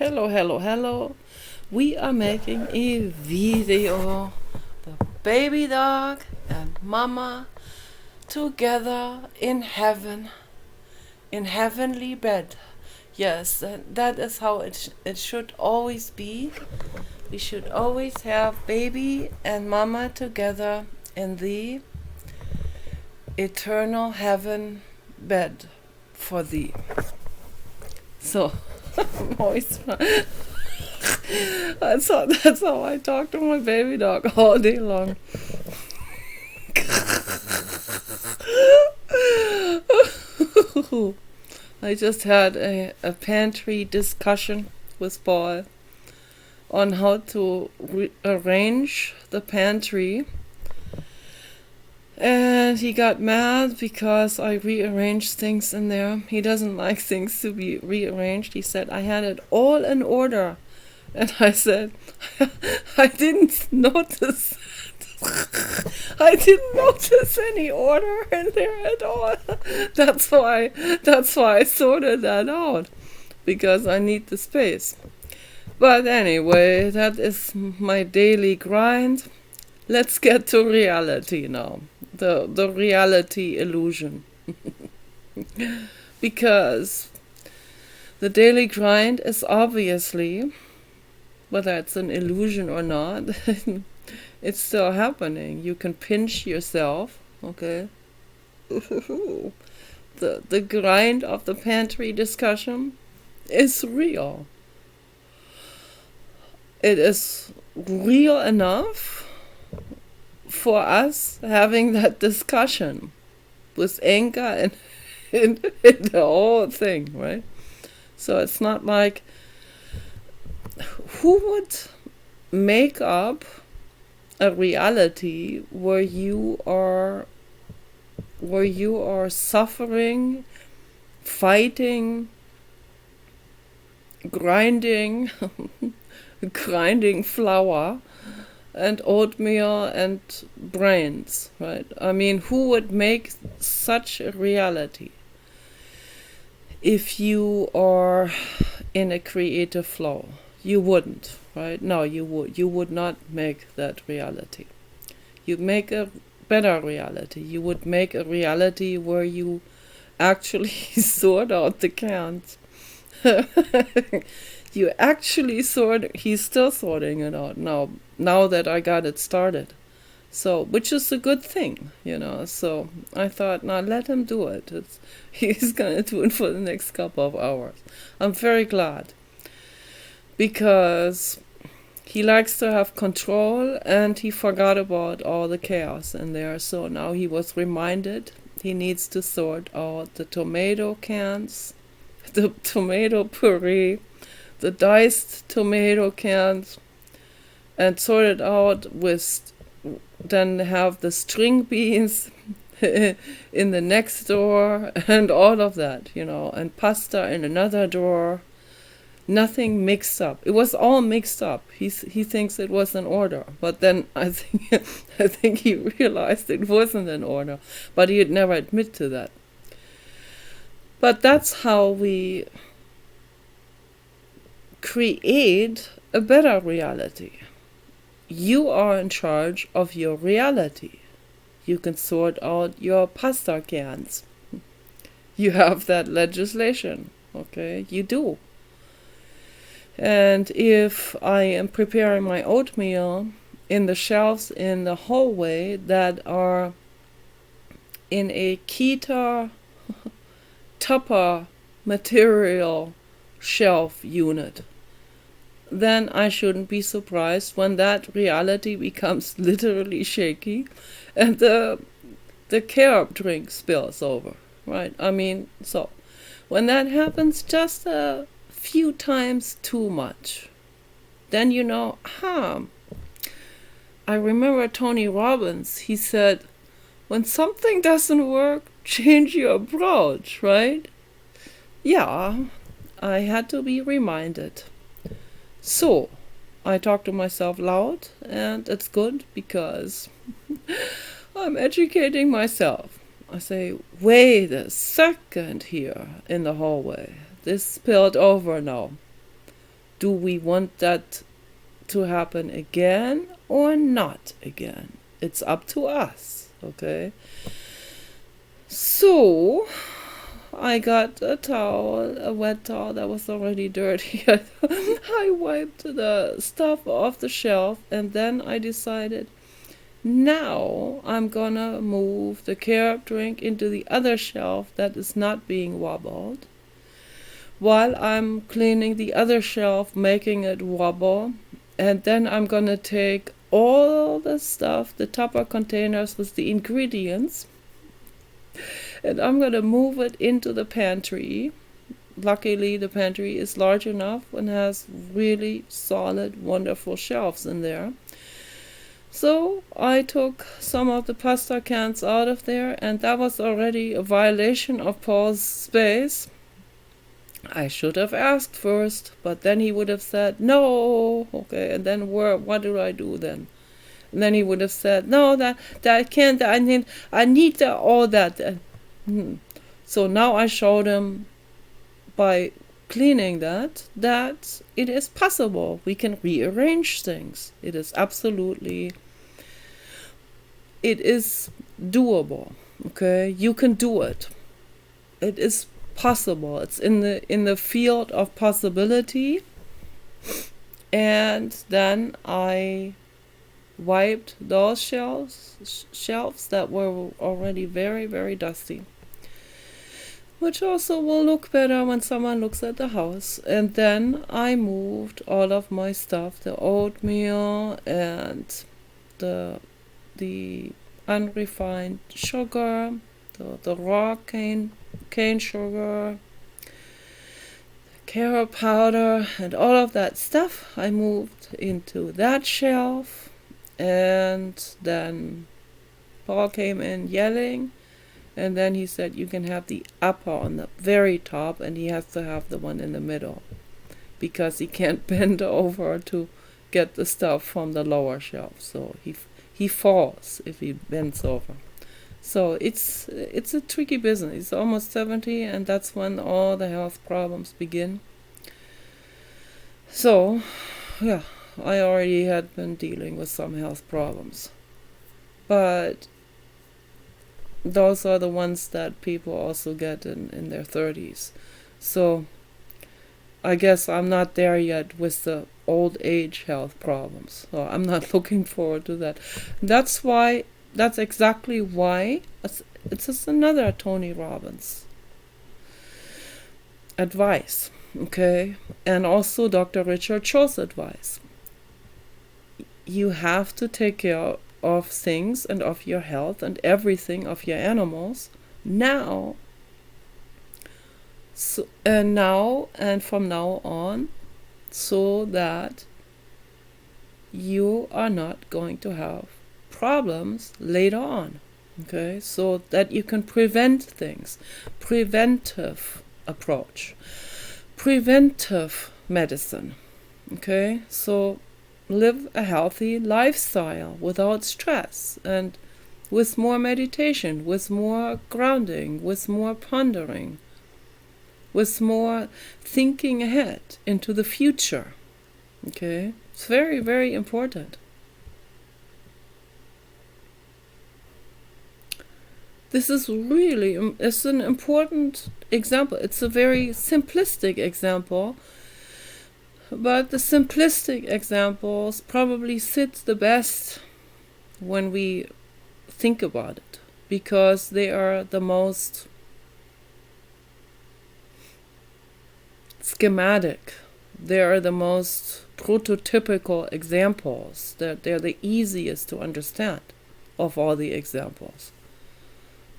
Hello, hello, hello. We are making a video. The baby dog and mama together in heaven, in heavenly bed. Yes, that is how it should always be. We should always have baby and mama together in the eternal heaven bed for thee. So, I'm always that's how I talk to my baby dog all day long. I just had a pantry discussion with Paul on how to arrange the pantry. And he got mad because I rearranged things in there. He doesn't like things to be rearranged. He said I had it all in order. And I said, I didn't notice. I didn't notice any order in there at all. That's why I sorted that out. Because I need the space. But anyway, that is my daily grind. Let's get to reality now. The reality illusion. Because the daily grind is obviously, whether it's an illusion or not, it's still happening. You can pinch yourself, okay? The grind of the pantry discussion is real. It is real enough for us having that discussion with anger and the whole thing, right? So it's not like, who would make up a reality where you are suffering, fighting, grinding flour and oatmeal and brains, right? I mean, who would make such a reality if you are in a creative flow? You wouldn't, right? No, you would not make that reality. You'd make a better reality. You would make a reality where you actually sort out the cans. You actually he's still sorting it out now that I got it started. So, which is a good thing, So I thought, now let him do it. He's gonna do it for the next couple of hours. I'm very glad. Because he likes to have control and he forgot about all the chaos in there. So now he was reminded he needs to sort out the tomato cans, the tomato puree, the diced tomato cans, and sort it out then have the string beans in the next drawer and all of that, and pasta in another drawer. Nothing mixed up. It was all mixed up. He thinks it was in order, but then I think he realized it wasn't in order, but he'd never admit to that. But that's how we create a better reality. You are in charge of your reality. You can sort out your pasta cans. You have that legislation, okay? You do. And if I am preparing my oatmeal in the shelves in the hallway that are in a Kita Tupper material shelf unit, then I shouldn't be surprised when that reality becomes literally shaky and the carob drink spills over, right? I mean, so when that happens just a few times too much, then I remember Tony Robbins, he said, when something doesn't work, change your approach, right? Yeah, I had to be reminded. So, I talk to myself loud, and it's good because I'm educating myself. I say, wait a second here in the hallway. This spilled over now. Do we want that to happen again or not again? It's up to us, okay? So I got a towel, a wet towel that was already dirty. I wiped the stuff off the shelf, and then I decided, now I'm gonna move the carob drink into the other shelf that is not being wobbled, while I'm cleaning the other shelf, making it wobble. And then I'm gonna take all the stuff, the Tupper containers with the ingredients, and I'm gonna move it into the pantry. Luckily, the pantry is large enough and has really solid, wonderful shelves in there. So I took some of the pasta cans out of there, and that was already a violation of Paul's space. I should have asked first, but then he would have said, no, okay, and then what do I do then? And then he would have said, no, that I can't, I need all that. So now I showed him by cleaning that it is possible. We can rearrange things. It is doable, okay? You can do it. It is possible. It's in the field of possibility. And then I wiped those shelves that were already very, very dusty, which also will look better when someone looks at the house. And then I moved all of my stuff, the oatmeal and the unrefined sugar, the raw cane sugar, carob powder, and all of that stuff I moved into that shelf. And then Paul came in yelling, and then he said, you can have the upper on the very top, and he has to have the one in the middle, because he can't bend over to get the stuff from the lower shelf. So he falls if he bends over. So it's a tricky business. He's almost 70, and that's when all the health problems begin. So, yeah, I already had been dealing with some health problems. But those are the ones that people also get in their 30s. So I guess I'm not there yet with the old age health problems. So I'm not looking forward to that. That's exactly why it's just another Tony Robbins advice, okay? And also Dr. Richard Schultz advice. You have to take care of things and of your health and everything of your animals now. So, now and from now on, so that you are not going to have problems later on, okay? So that you can prevent things. Preventive approach. Preventive medicine, okay? So live a healthy lifestyle without stress, and with more meditation, with more grounding, with more pondering, with more thinking ahead into the future, okay? It's very, very important. This is really, it's an important example. It's a very simplistic example, but the simplistic examples probably sit the best when we think about it, because they are the most schematic. They are the most prototypical examples. They're the easiest to understand of all the examples.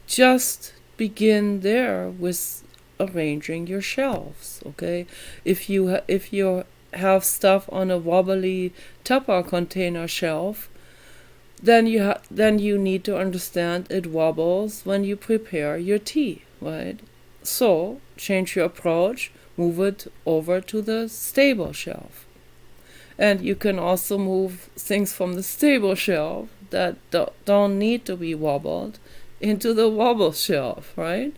Just begin there with arranging your shelves, okay? If you have stuff on a wobbly Tupper container shelf, then you need to understand it wobbles when you prepare your tea, right? So change your approach, move it over to the stable shelf. And you can also move things from the stable shelf that don't need to be wobbled into the wobble shelf, right?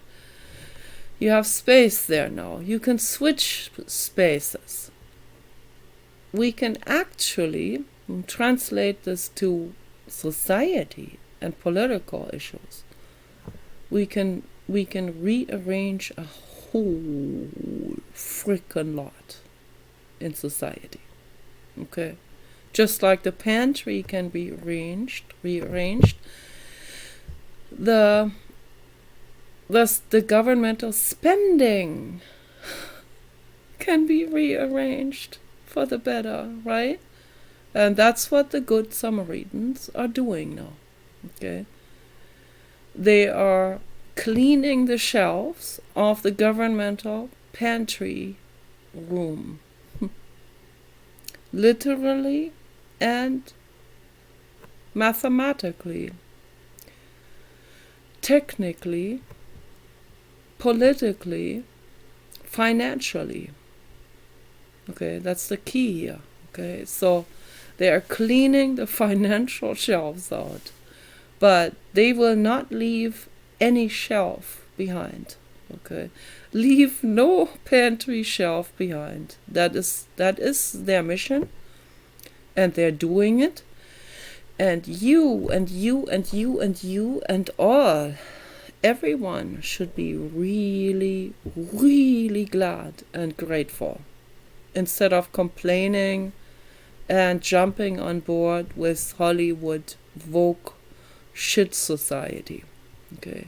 You have space there now. You can switch spaces. we can actually translate this to society and political issues. We can rearrange a whole freaking lot in society. Okay? Just like the pantry can be rearranged, the governmental spending can be rearranged for the better, right? And that's what the Good Samaritans are doing now. Okay? They are cleaning the shelves of the governmental pantry room. Literally and mathematically, technically, politically, financially. Okay, that's the key here. Okay, so they are cleaning the financial shelves out, but they will not leave any shelf behind. Okay, leave no pantry shelf behind. That is their mission, and they're doing it. And you and you and you and you and all, everyone should be really, really glad and grateful, instead of complaining and jumping on board with Hollywood woke shit society. Okay.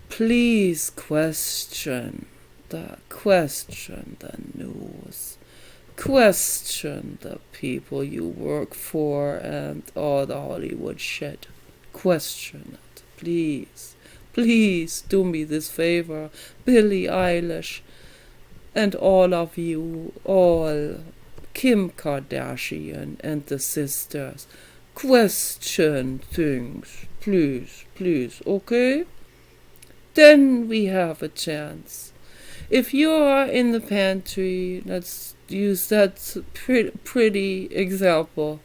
Please question the news. Question the people you work for and all the Hollywood shit. Question it. Please. Please do me this favor. Billie Eilish and all of you, all Kim Kardashian and the sisters. Question things. Please, okay? Then we have a chance. If you are in the pantry, let's use that pretty example,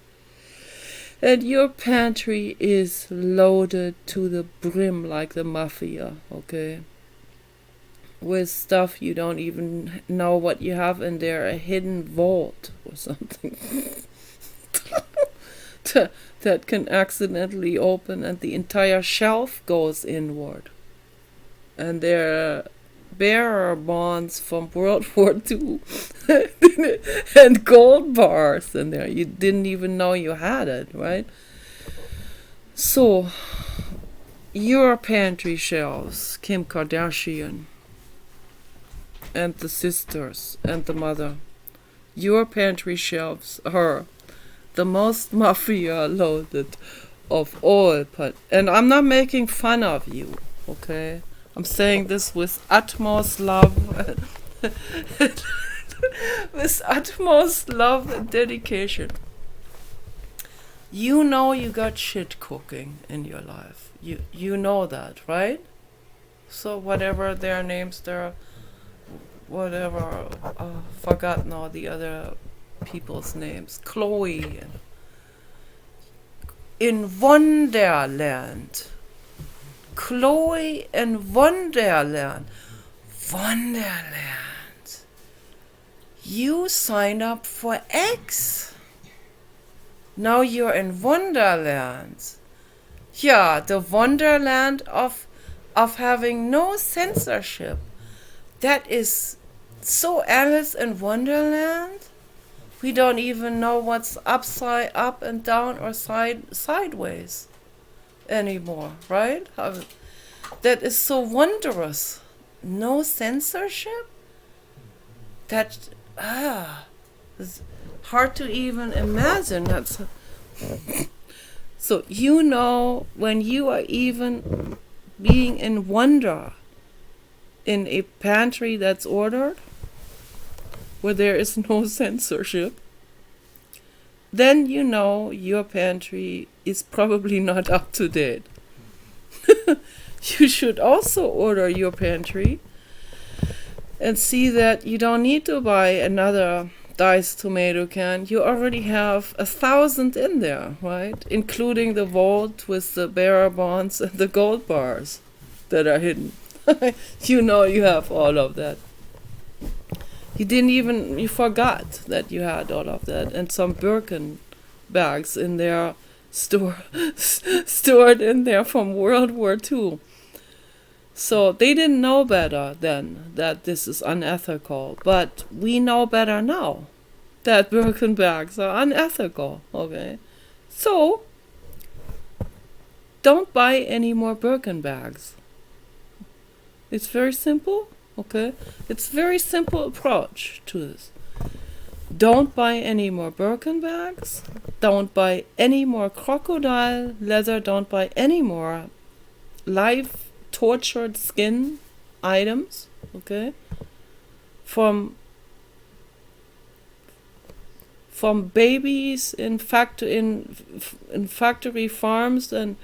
and your pantry is loaded to the brim like the mafia, okay, with stuff you don't even know what you have in there, a hidden vault or something that can accidentally open and the entire shelf goes inward, and there are bearer bonds from World War II and gold bars in there. You didn't even know you had it, right? So, your pantry shelves, Kim Kardashian and the sisters and the mother, your pantry shelves are the most mafia loaded of all. And I'm not making fun of you, okay? I'm saying this with utmost love, with utmost love and dedication. You know you got shit cooking in your life. You know that, right? So whatever their names, whatever, forgot now the other people's names. Chloe. In Wonderland. Chloe in Wonderland. Wonderland. You signed up for X. Now you're in Wonderland. Yeah, the Wonderland of having no censorship. That is so Alice in Wonderland. We don't even know what's upside, up and down, or sideways anymore, right? That is so wondrous. No censorship? That, it's hard to even imagine. So you know, when you are even being in wonder in a pantry that's ordered, where there is no censorship, then you know your pantry is probably not up to date. You should also order your pantry and see that you don't need to buy another diced tomato can. You already have 1,000 in there, right? Including the vault with the bearer bonds and the gold bars that are hidden. You know you have all of that. You forgot that you had all of that, and some Birkin bags in there stored in there from World War II. So they didn't know better then that this is unethical, but we know better now that Birkin bags are unethical, okay? So don't buy any more Birkin bags. It's very simple, okay? It's a very simple approach to this. Don't buy any more Birkin bags. Don't buy any more crocodile leather. Don't buy any more live tortured skin items, okay? From babies in factory farms and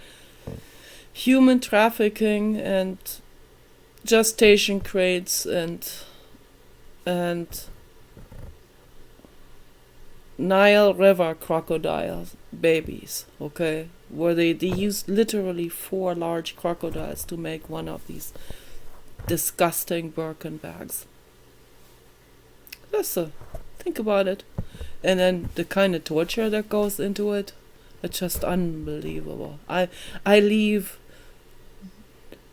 human trafficking and gestation crates and Nile River crocodile babies, okay? Where they used literally 4 large crocodiles to make one of these disgusting Birkin bags. Just think about it. And then the kind of torture that goes into it, it's just unbelievable. I leave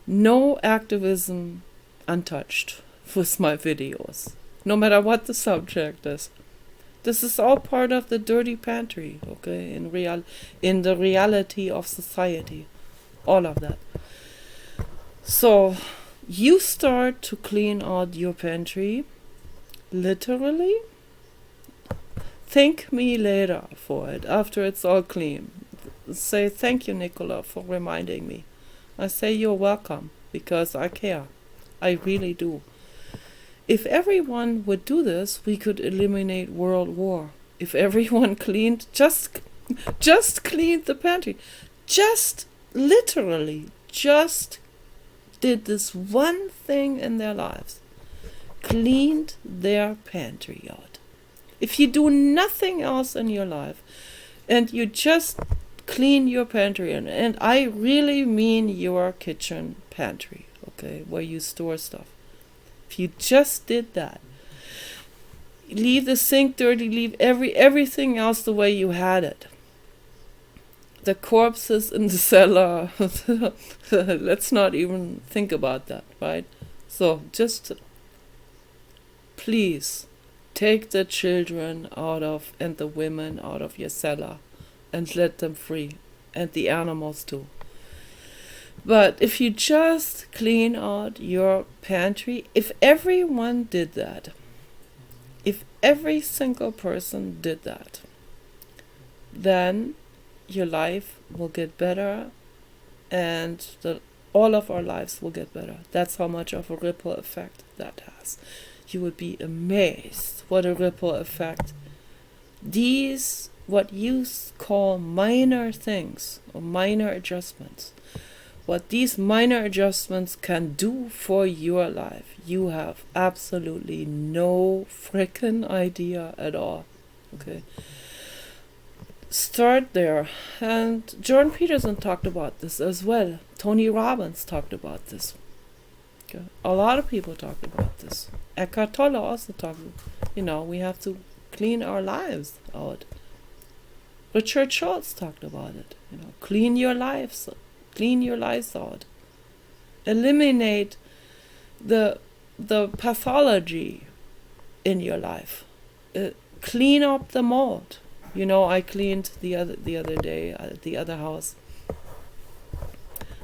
no activism untouched with my videos, no matter what the subject is. This is all part of the dirty pantry, okay, in the reality of society. All of that. So you start to clean out your pantry, literally. Thank me later for it, after it's all clean. Say, thank you, Nicola, for reminding me. I say you're welcome, because I care. I really do. If everyone would do this, we could eliminate world war. If everyone cleaned, just cleaned the pantry. Just literally, just did this one thing in their lives. Cleaned their pantry out. If you do nothing else in your life, and you just clean your pantry, and I really mean your kitchen pantry, okay, where you store stuff. If you just did that, leave the sink dirty, leave everything else the way you had it. The corpses in the cellar, let's not even think about that, right? So just please take the children and the women out of your cellar and let them free, and the animals too. But if you just clean out your pantry, if everyone did that, if every single person did that, then your life will get better, and all of our lives will get better. That's how much of a ripple effect that has. You would be amazed what a ripple effect these, what you call minor things or minor adjustments, what these minor adjustments can do for your life, you have absolutely no frickin' idea at all. Okay? Start there. And Jordan Peterson talked about this as well. Tony Robbins talked about this. Okay? A lot of people talked about this. Eckhart Tolle also talked, we have to clean our lives out. Richard Schultz talked about it. Clean your lives out. Eliminate the pathology in your life. Clean up the mold. I cleaned the other day at the other house.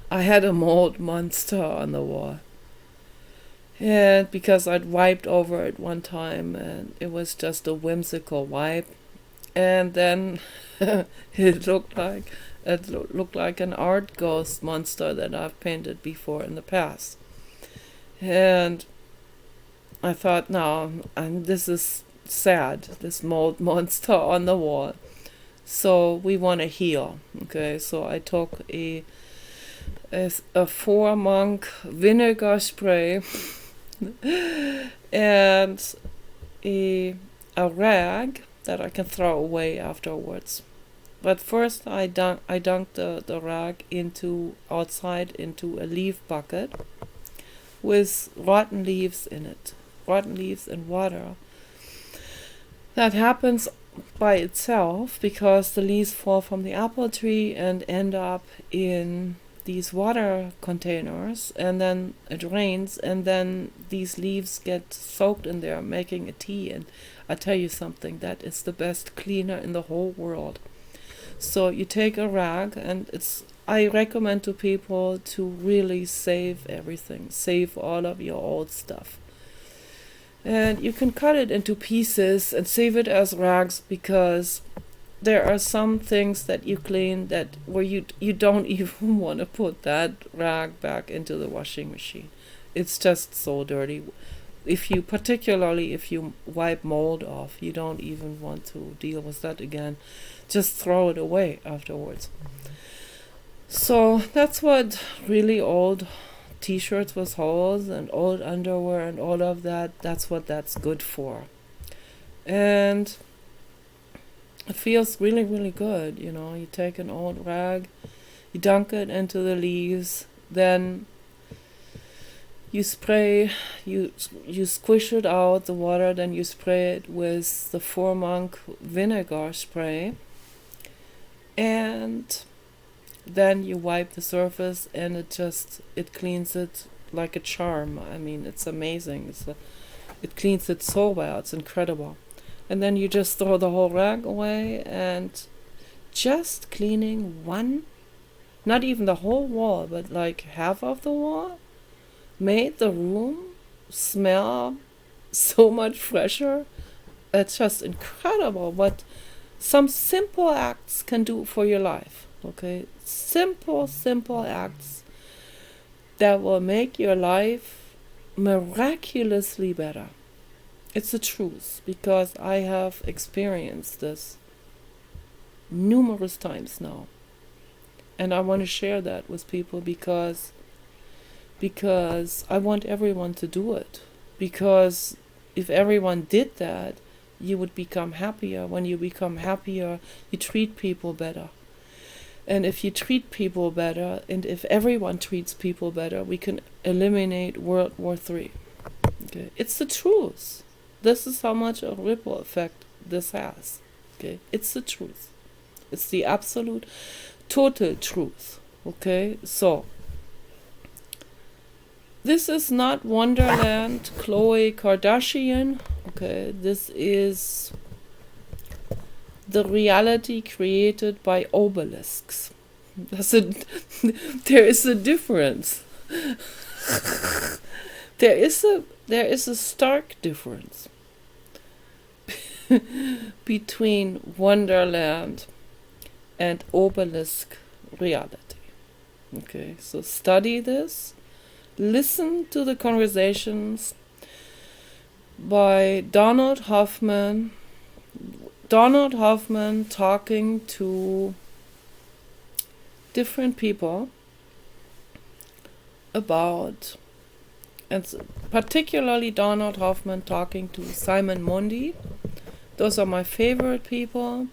I had a mold monster on the wall. And because I'd wiped over it one time, and it was just a whimsical wipe. And then it looked like an art ghost monster that I've painted before in the past. And I thought, no, this is sad, this mold monster on the wall. So we want to heal. Okay, so I took a 4-monk vinegar spray and a rag that I can throw away afterwards. But first I dunked the rag outside into a leaf bucket with rotten leaves in it. rotten leaves in water. That happens by itself because the leaves fall from the apple tree and end up in these water containers, and then it rains, and then these leaves get soaked in there, making a tea. And I tell you something, that is the best cleaner in the whole world. So you take a rag, and I recommend to people to really save everything, save all of your old stuff. And you can cut it into pieces and save it as rags, because there are some things that you clean that where you don't even want to put that rag back into the washing machine. It's just so dirty. Particularly if you wipe mold off, you don't even want to deal with that again. Just throw it away afterwards. So that's what really old t-shirts with holes and old underwear and all of that, that's what that's good for. And it feels really, really good. You take an old rag, you dunk it into the leaves, then you spray, you squish it out, the water, then you spray it with the 4-monk vinegar spray, and then you wipe the surface, and it cleans it like a charm. I mean, it's amazing. It cleans it so well, it's incredible. And then you just throw the whole rag away, and just cleaning not even the whole wall, but like half of the wall, made the room smell so much fresher. It's just incredible what some simple acts can do for your life. Okay, simple acts that will make your life miraculously better. It's the truth, because I have experienced this numerous times now, and I want to share that with people because I want everyone to do it. Because if everyone did that, you would become happier. When you become happier, you treat people better. And if you treat people better, and if everyone treats people better, we can eliminate World War III. Okay, it's the truth. This is how much a ripple effect this has. Okay, it's the truth. It's the absolute, total truth. Okay, so this is not Wonderland, Khloe Kardashian. Okay, this is the reality created by obelisks. There is a difference. There is a stark difference between Wonderland and obelisk reality. Okay, so study this. Listen to the conversations by Donald Hoffman talking to different people about, and particularly Donald Hoffman talking to Simon Mundy. Those are my favorite people,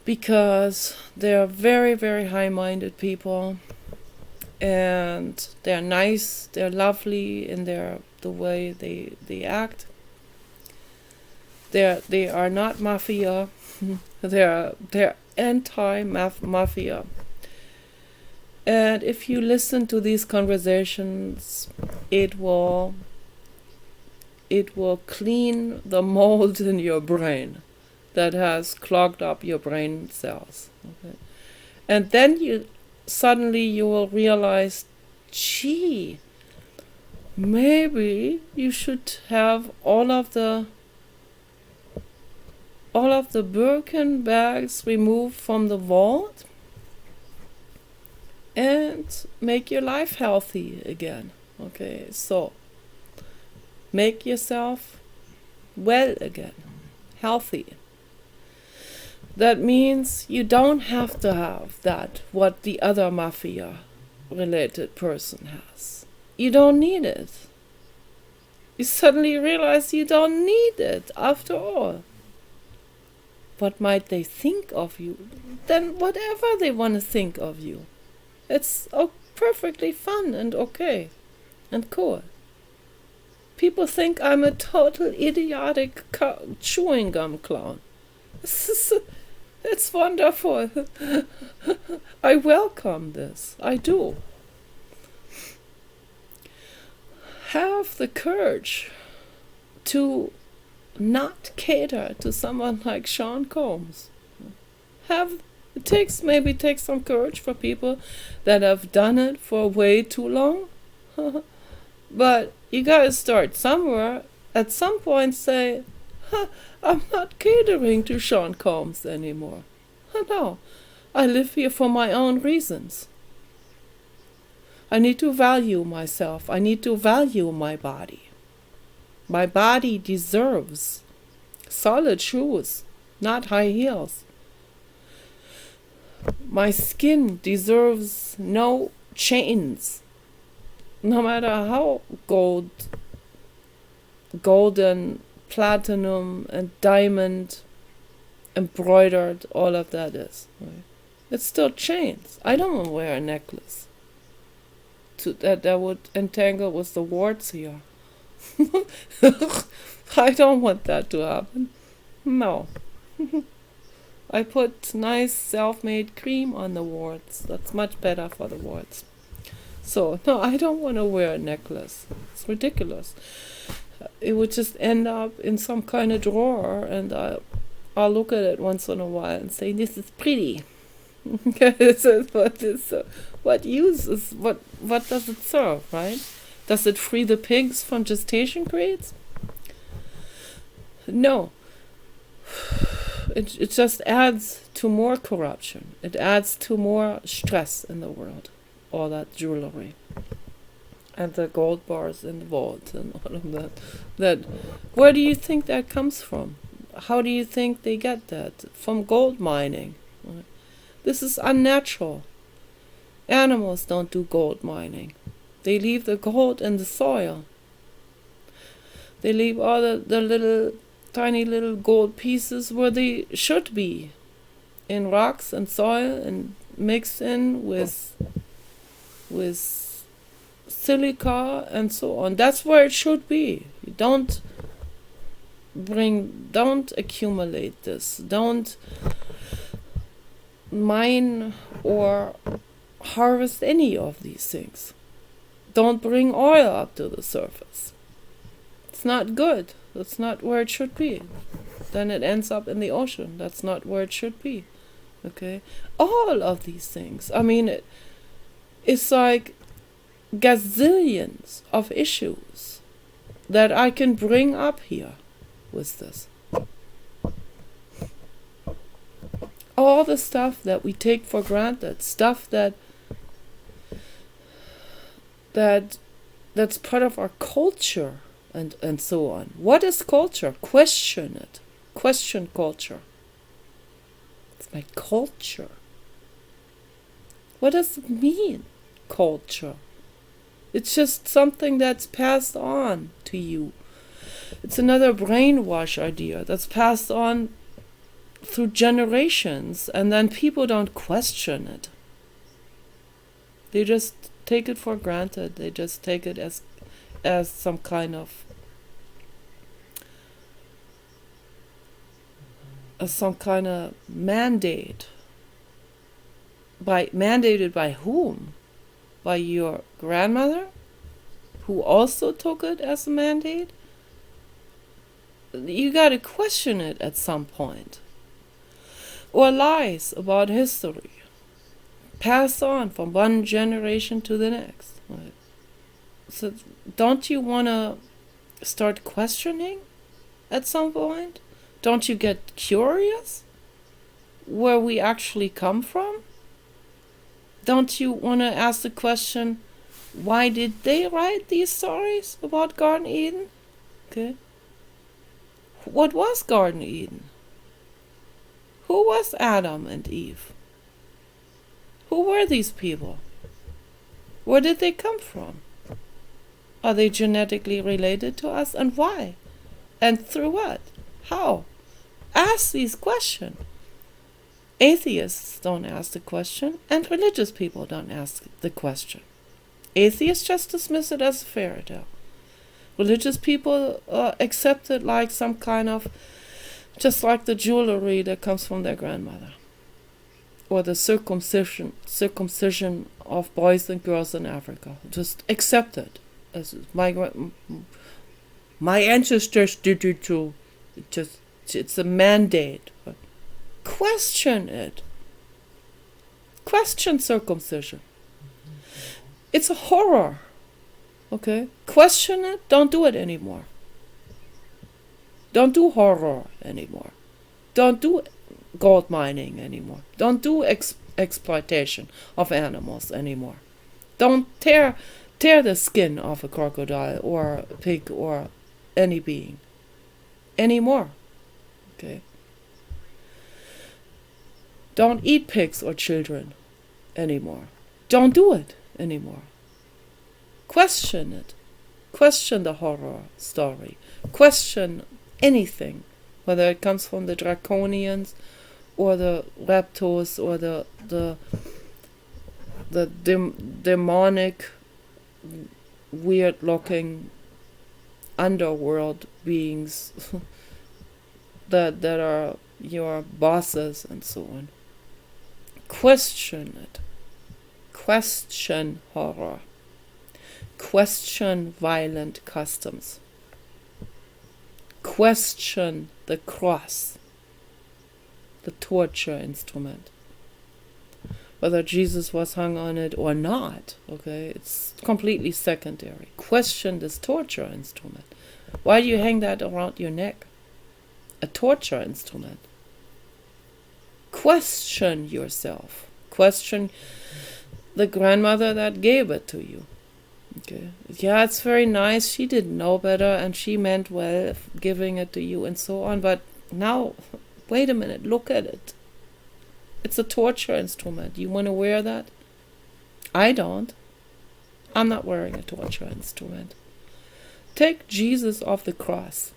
because they're very, very high-minded people, and they're nice, they're lovely in the way they act. They are not mafia. They're anti-mafia. And if you listen to these conversations, it will clean the mold in your brain that has clogged up your brain cells. Okay? And then you will realize, gee, maybe you should have all of the Birkin bags removed from the vault and make your life healthy again. Okay, so make yourself well again, healthy. That means you don't have to have that, what the other mafia-related person has. You don't need it. You suddenly realize you don't need it after all. What might they think of you? Then whatever they want to think of you. It's perfectly fun and okay and cool. People think I'm a total idiotic chewing gum clown. It's wonderful. I welcome this. I do. Have the courage to not cater to someone like Sean Combs. Maybe takes some courage for people that have done it for way too long. But you gotta start somewhere. At some point say, I'm not catering to Sean Combs anymore. No, I live here for my own reasons. I need to value myself. I need to value my body. My body deserves solid shoes, not high heels. My skin deserves no chains, no matter how golden, platinum, and diamond embroidered all of that is. Right? It's still chains. I don't want to wear a necklace that would entangle with the warts here. I don't want that to happen. No. I put nice self-made cream on the warts. That's much better for the warts. So, no, I don't want to wear a necklace. It's ridiculous. It would just end up in some kind of drawer, and I'll look at it once in a while and say, this is pretty. What use is, what does it serve, right? Does it free the pigs from gestation crates? No. It just adds to more corruption. It adds to more stress in the world. All that jewelry. And the gold bars in the vault and all of that. Where do you think that comes from? How do you think they get that? From gold mining. Right? This is unnatural. Animals don't do gold mining. They leave the gold in the soil. They leave all the little, tiny little gold pieces where they should be. In rocks and soil and mixed in with silica and so on. That's where it should be. You don't accumulate this. Don't mine or harvest any of these things. Don't bring oil up to the surface. It's not good. That's not where it should be. Then it ends up in the ocean. That's not where it should be. Okay? All of these things. I mean, it's like gazillions of issues that I can bring up here with this. All the stuff that we take for granted, stuff that's part of our culture and so on. What is culture? Question it. Question culture. It's my culture. What does it mean, culture? It's just something that's passed on to you. It's another brainwash idea that's passed on through generations, and then people don't question it. They just take it for granted. They just take it as some kind of mandate. Mandated by whom? By your grandmother, who also took it as a mandate? You gotta question it at some point. Or lies about history, passed on from one generation to the next. Right? So don't you want to start questioning at some point? Don't you get curious where we actually come from? Don't you want to ask the question, why did they write these stories about Garden Eden? Okay. What was Garden Eden? Who was Adam and Eve? Who were these people? Where did they come from? Are they genetically related to us, and why? And through what? How? Ask these questions. Atheists don't ask the question, and religious people don't ask the question. Atheists just dismiss it as a fairy tale. Religious people accept it like some kind of, just like the jewelry that comes from their grandmother, or the circumcision of boys and girls in Africa. Just accept it. As my ancestors did it too. It's a mandate. But question it. Question circumcision. It's a horror. Okay? Question it. Don't do it anymore. Don't do horror anymore. Don't do gold mining anymore. Don't do exploitation of animals anymore. Don't tear the skin off a crocodile or a pig or any being anymore. Okay? Don't eat pigs or children anymore. Don't do it anymore. Question it. Question the horror story. Question anything, whether it comes from the draconians or the reptos or the demonic, weird-looking underworld beings that are your bosses and so on. Question it. Question horror. Question violent customs. Question the cross, the torture instrument. Whether Jesus was hung on it or not, okay, it's completely secondary. Question this torture instrument. Why do you hang that around your neck? A torture instrument. Question yourself. Question the grandmother that gave it to you. Okay. Yeah, it's very nice. She didn't know better and she meant well giving it to you and so on. But now, wait a minute, look at it. It's a torture instrument. You want to wear that? I don't. I'm not wearing a torture instrument. Take Jesus off the cross.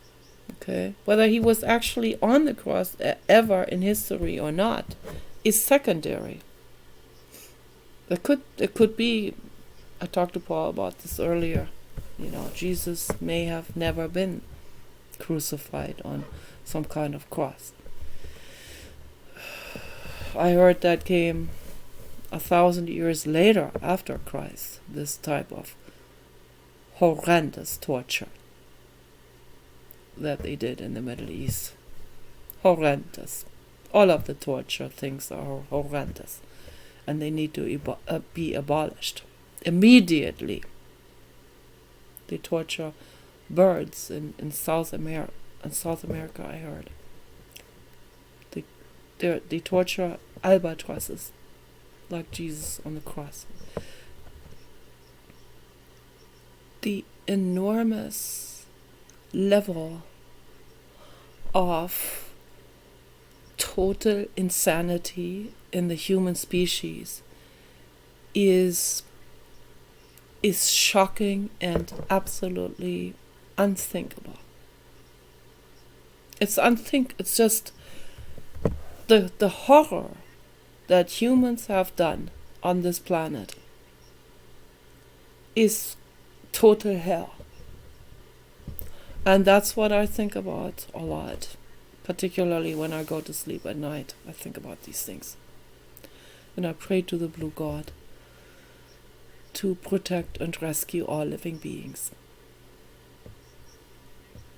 Okay? Whether he was actually on the cross ever in history or not is secondary. It could be, I talked to Paul about this earlier, Jesus may have never been crucified on some kind of cross. I heard that came 1,000 years later after Christ, this type of horrendous torture that they did in the Middle East. Horrendous. All of the torture things are horrendous. And they need to be abolished immediately. They torture birds in South America. In South America, I heard. They torture albatrosses, like Jesus on the cross. The enormous level of total insanity in the human species is shocking and absolutely unthinkable. It's just the horror that humans have done on this planet is total hell. And that's what I think about a lot, particularly when I go to sleep at night. I think about these things. And I pray to the blue God to protect and rescue all living beings.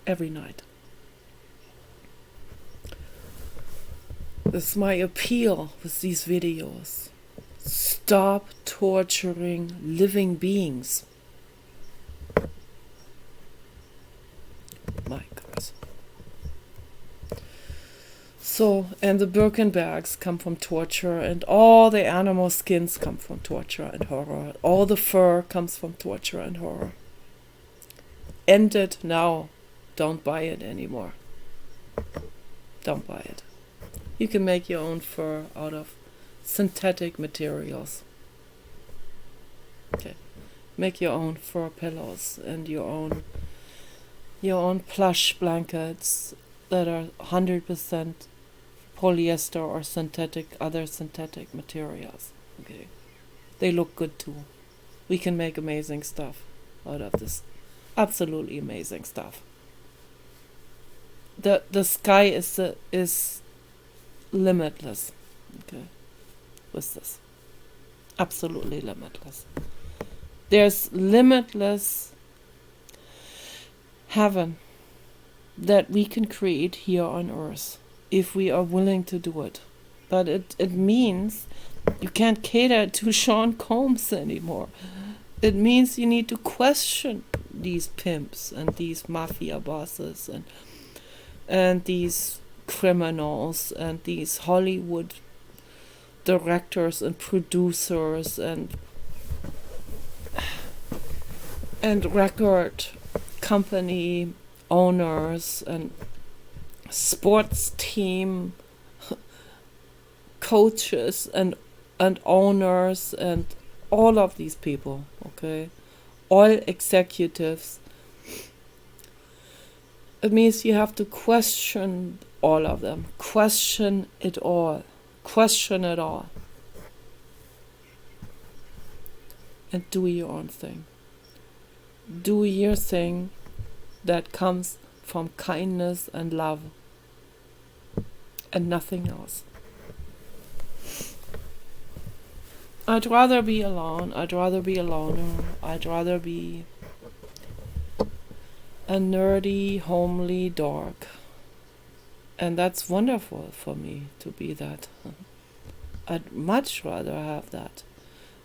Every night. That's my appeal with these videos. Stop torturing living beings. My God. So, and the Birkin bags come from torture, and all the animal skins come from torture and horror. All the fur comes from torture and horror. End it now. Don't buy it anymore. Don't buy it. You can make your own fur out of synthetic materials. Okay. Make your own fur pillows and your own plush blankets that are 100% polyester or other synthetic materials. Okay. They look good too. We can make amazing stuff out of this. Absolutely amazing stuff. The sky is limitless. Okay, with this, absolutely limitless. There's limitless heaven that we can create here on earth if we are willing to do it. But it means you can't cater to Sean Combs anymore. It means you need to question these pimps and these mafia bosses and these criminals and these Hollywood directors and producers and record company owners and sports team coaches and owners and all of these people, okay, all executives. It means you have to question all of them, question it all, and do your own thing. Do your thing that comes from kindness and love and nothing else. I'd rather be alone. I'd rather be a loner. I'd rather be a nerdy, homely dork. And that's wonderful for me to be that. I'd much rather have that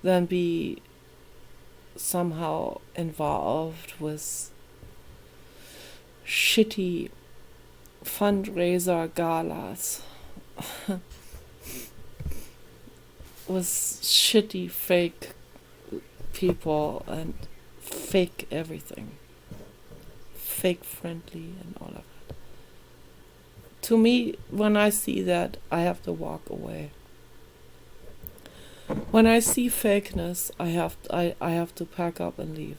than be somehow involved with shitty fundraiser galas with shitty fake people and fake everything, fake friendly and all of that. To me, when I see that, I have to walk away. When I see fakeness, I have to pack up and leave.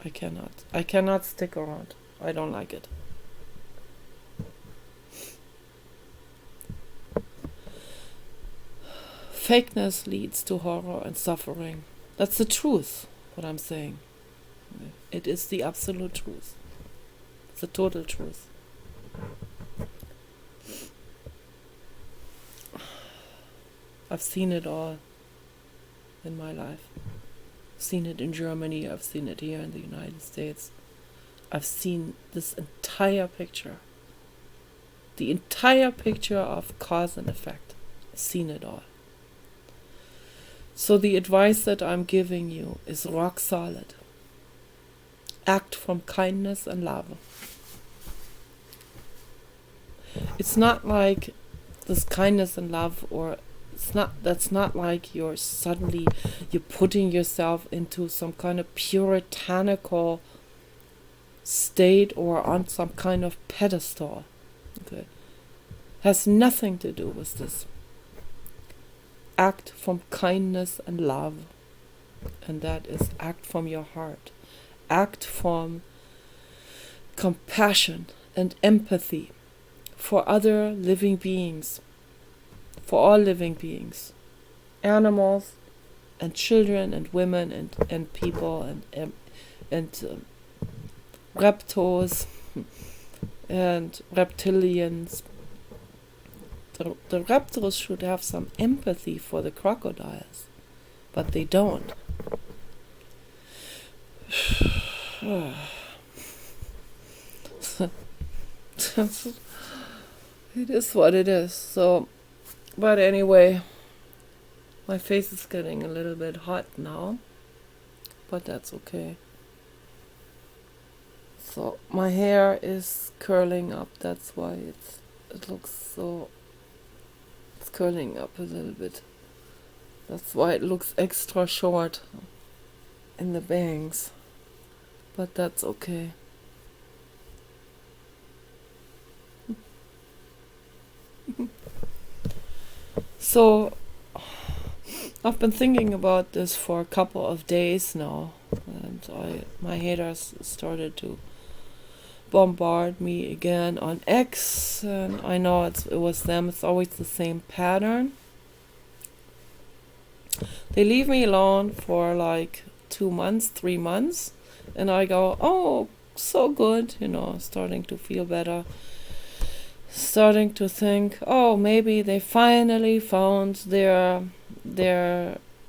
I cannot stick around. I don't like it. Fakeness leads to horror and suffering. That's the truth, what I'm saying. It is the absolute truth. It's the total truth. I've seen it all in my life. I've seen it in Germany, I've seen it here in the United States. I've seen this entire picture. The entire picture of cause and effect. I've seen it all. So the advice that I'm giving you is rock solid. Act from kindness and love. It's not like this kindness and love, or that's not like you're putting yourself into some kind of puritanical state or on some kind of pedestal. Okay. Has nothing to do with this. Act from kindness and love, and that is act from your heart. Act from compassion and empathy for other living beings, for all living beings, animals and children and women and people and reptiles and reptilians. The reptiles should have some empathy for the crocodiles, but they don't. It is what it is. So, but anyway, my face is getting a little bit hot now, but that's okay. So my hair is curling up. That's why it looks so. It's curling up a little bit. That's why it looks extra short in the bangs. But that's okay. So I've been thinking about this for a couple of days now, and my haters started to bombard me again on X, and I know it was them. It's always the same pattern. They leave me alone for like 2 months, 3 months, and I go, oh, so good, starting to feel better. Starting to think, oh, maybe they finally found their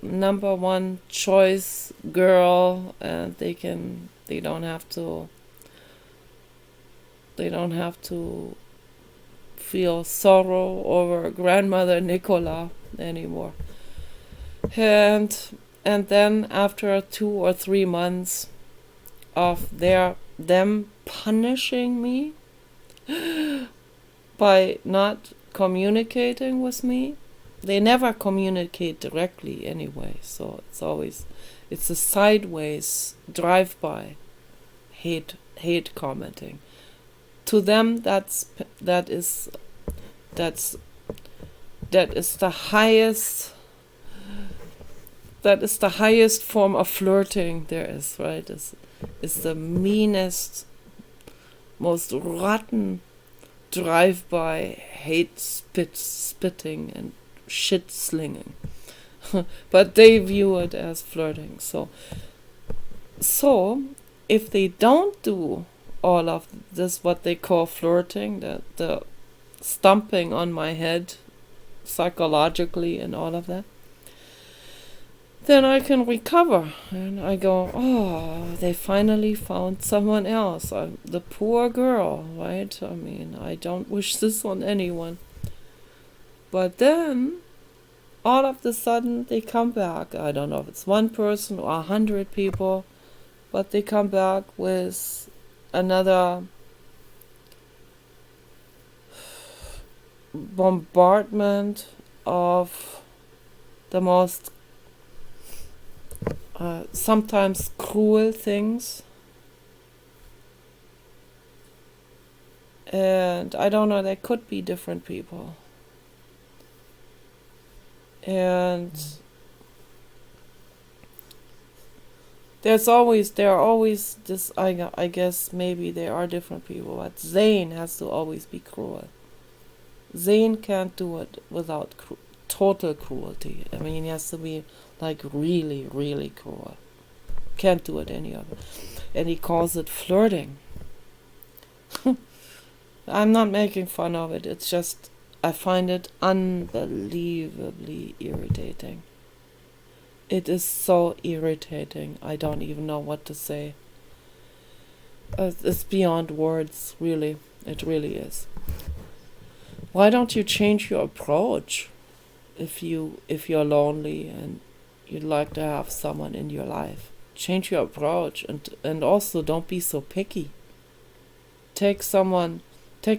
number one choice girl, and they don't have to feel sorrow over grandmother Nicola anymore. And then after 2 or 3 months of them punishing me by not communicating with me. They never communicate directly anyway, so it's a sideways drive-by hate commenting. To them, that is the highest. That is the highest form of flirting there is, right? Is the meanest, most rotten drive-by hate spitting and shit slinging. But they view it as flirting. So if they don't do all of this, what they call flirting, the stomping on my head psychologically and all of that, then I can recover. And I go, oh, they finally found someone else. The poor girl, right? I mean, I don't wish this on anyone. But then, all of a sudden, they come back. I don't know if it's one person or 100 people, but they come back with another bombardment of the most sometimes cruel things. And I don't know, they could be different people. And there are always this, I guess maybe there are different people, but Zane has to always be cruel. Zane can't do it without total cruelty. I mean, he has to be like really, really cruel. Can't do it any other. And he calls it flirting. I'm not making fun of it. It's just, I find it unbelievably irritating. It is so irritating. I don't even know what to say. It's beyond words, really. It really is. Why don't you change your approach if you're lonely and you'd like to have someone in your life? Change your approach, and also don't be so picky. Take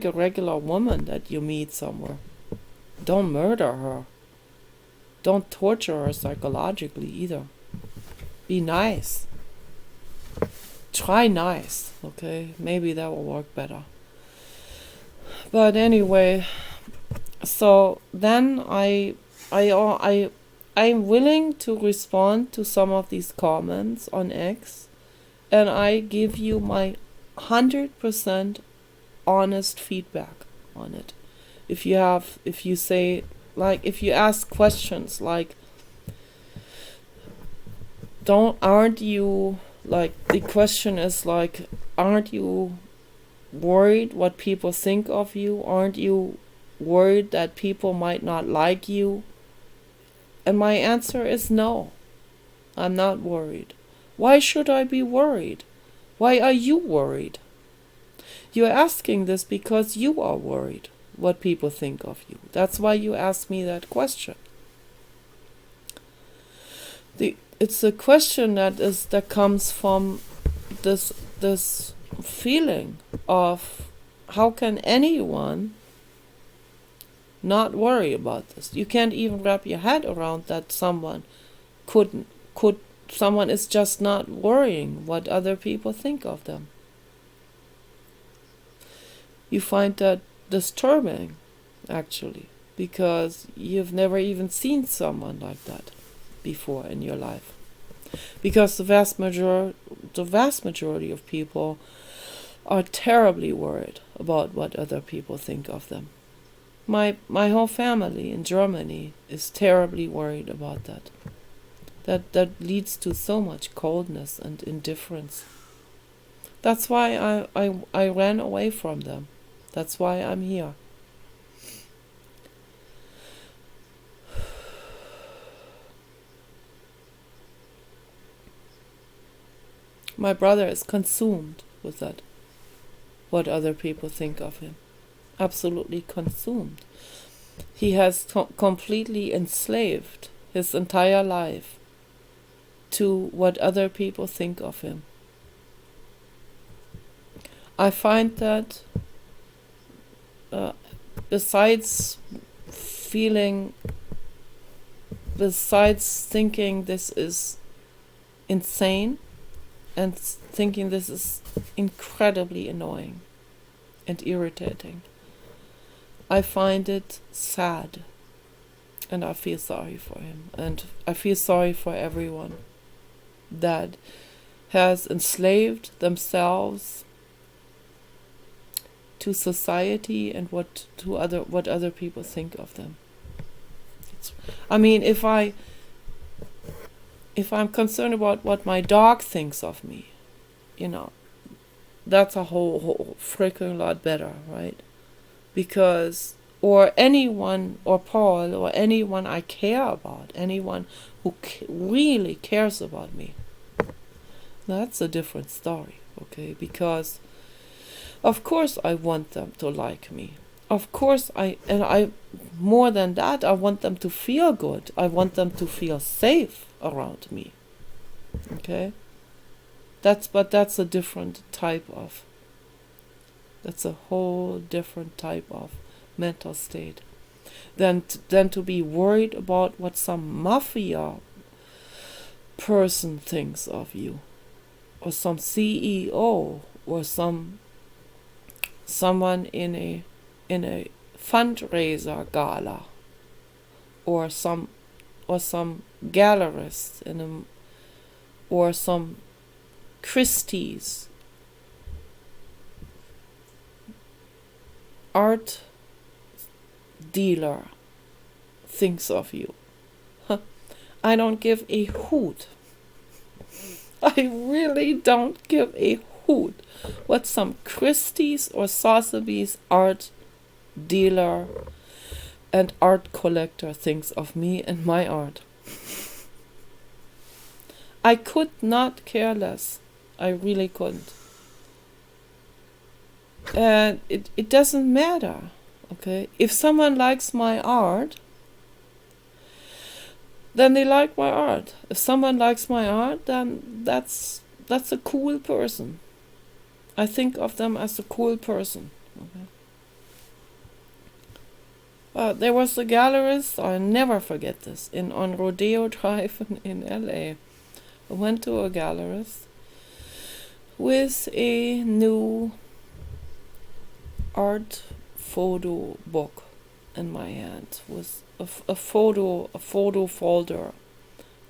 a regular woman that you meet somewhere. Don't murder her. Don't torture her psychologically either. Be nice. Try nice, okay? Maybe that will work better. But anyway, so then I'm willing to respond to some of these comments on X, and I give you my 100% honest feedback on it. If you ask questions like, aren't you, like, the question is like, aren't you worried what people think of you? Aren't you worried that people might not like you? And my answer is no. I'm not worried. Why should I be worried? Why are you worried? You're asking this because you are worried what people think of you. That's why you ask me that question. It's a question that comes from this feeling of, how can anyone not worry about this? You can't even wrap your head around that someone someone is just not worrying what other people think of them. You find that disturbing, actually, because you've never even seen someone like that before in your life. Because the vast majority of people are terribly worried about what other people think of them. My whole family in Germany is terribly worried about that. That leads to so much coldness and indifference. That's why I ran away from them. That's why I'm here. My brother is consumed with that, what other people think of him. Absolutely consumed. He has completely enslaved his entire life to what other people think of him. I find that besides thinking this is insane and thinking this is incredibly annoying and irritating, I find it sad, and I feel sorry for him, and I feel sorry for everyone that has enslaved themselves to society and what other people think of them. I mean, if I'm concerned about what my dog thinks of me, that's a whole freaking lot better, right? Because, or anyone, or Paul, or anyone I care about, anyone who really cares about me, that's a different story, okay? Because, of course, I want them to like me. Of course, more than that, I want them to feel good. I want them to feel safe around me, okay? That's a different type of, that's a whole different type of mental state than to be worried about what some mafia person thinks of you, or some CEO, or someone in a fundraiser gala, or some gallerist or some Christie's art dealer thinks of you. I don't give a hoot. I really don't give a hoot what some Christie's or Sotheby's art dealer and art collector thinks of me and my art. I could not care less. I really couldn't. And it doesn't matter, okay? If someone likes my art, then they like my art. If someone likes my art, then that's a cool person. I think of them as a cool person. Okay? There was a gallerist, I'll never forget this, on Rodeo Drive in LA. I went to a gallerist with a new art photo book in my hand, with a photo folder,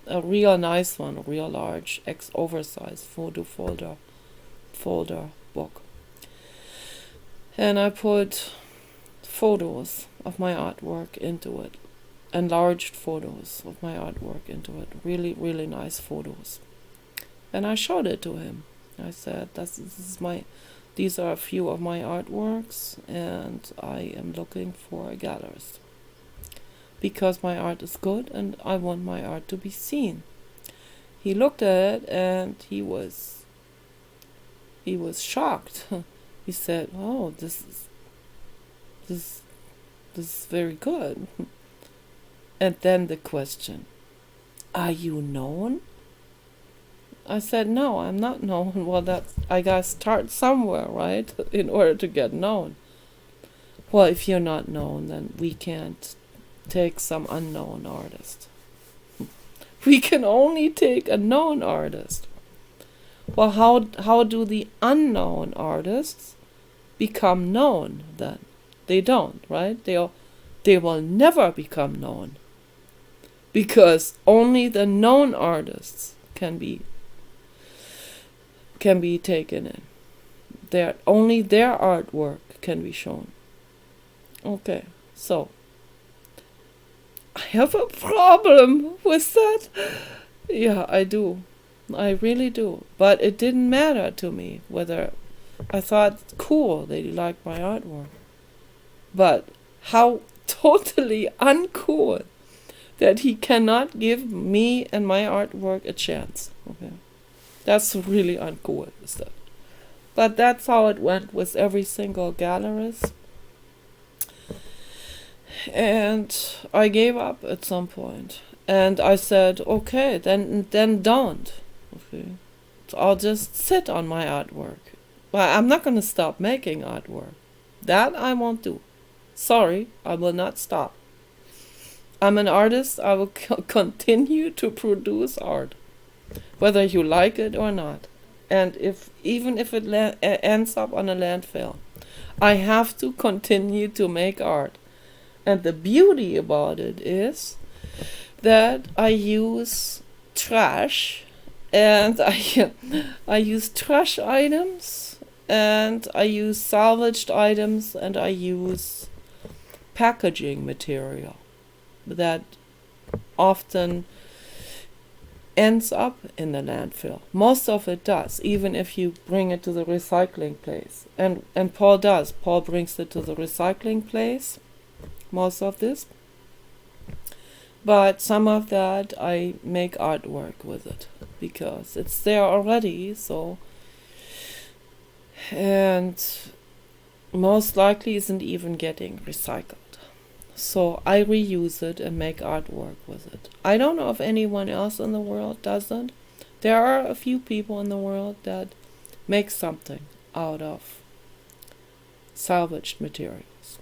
a real nice one, a real large oversized photo folder book, and I put photos of my artwork into it, enlarged photos of my artwork into it, really, really nice photos, and I showed it to him. I said, these are a few of my artworks, and I am looking for a gallerist because my art is good and I want my art to be seen. He looked at it and he was shocked. He said, "Oh, this is very good." And then the question, "Are you known?" I said, "No, I'm not known." Well, I gotta start somewhere, right? In order to get known. Well, if you're not known, then we can't take some unknown artist. We can only take a known artist. Well, how do the unknown artists become known then? They don't, right? They will never become known, because only the known artists can be taken in. Only their artwork can be shown. Okay, so I have a problem with that. Yeah, I do. I really do. But it didn't matter to me whether I thought cool that he liked my artwork. But how totally uncool that he cannot give me and my artwork a chance. Okay. That's really uncool, is that? But that's how it went with every single gallerist. And I gave up at some point. And I said, okay, then don't. Okay. So I'll just sit on my artwork. But I'm not going to stop making artwork. That I won't do. Sorry, I will not stop. I'm an artist. I will continue to produce art, whether you like it or not. And even if it ends up on a landfill, I have to continue to make art. And the beauty about it is that I use trash, and I use trash items, and I use salvaged items, and I use packaging material that often ends up in the landfill. Most of it does, even if you bring it to the recycling place. And Paul does. Paul brings it to the recycling place, most of this. But some of that I make artwork with it because it's there already, so. And most likely isn't even getting recycled. So I reuse it and make artwork with it. I don't know if anyone else in the world doesn't. There are a few people in the world that make something out of salvaged materials.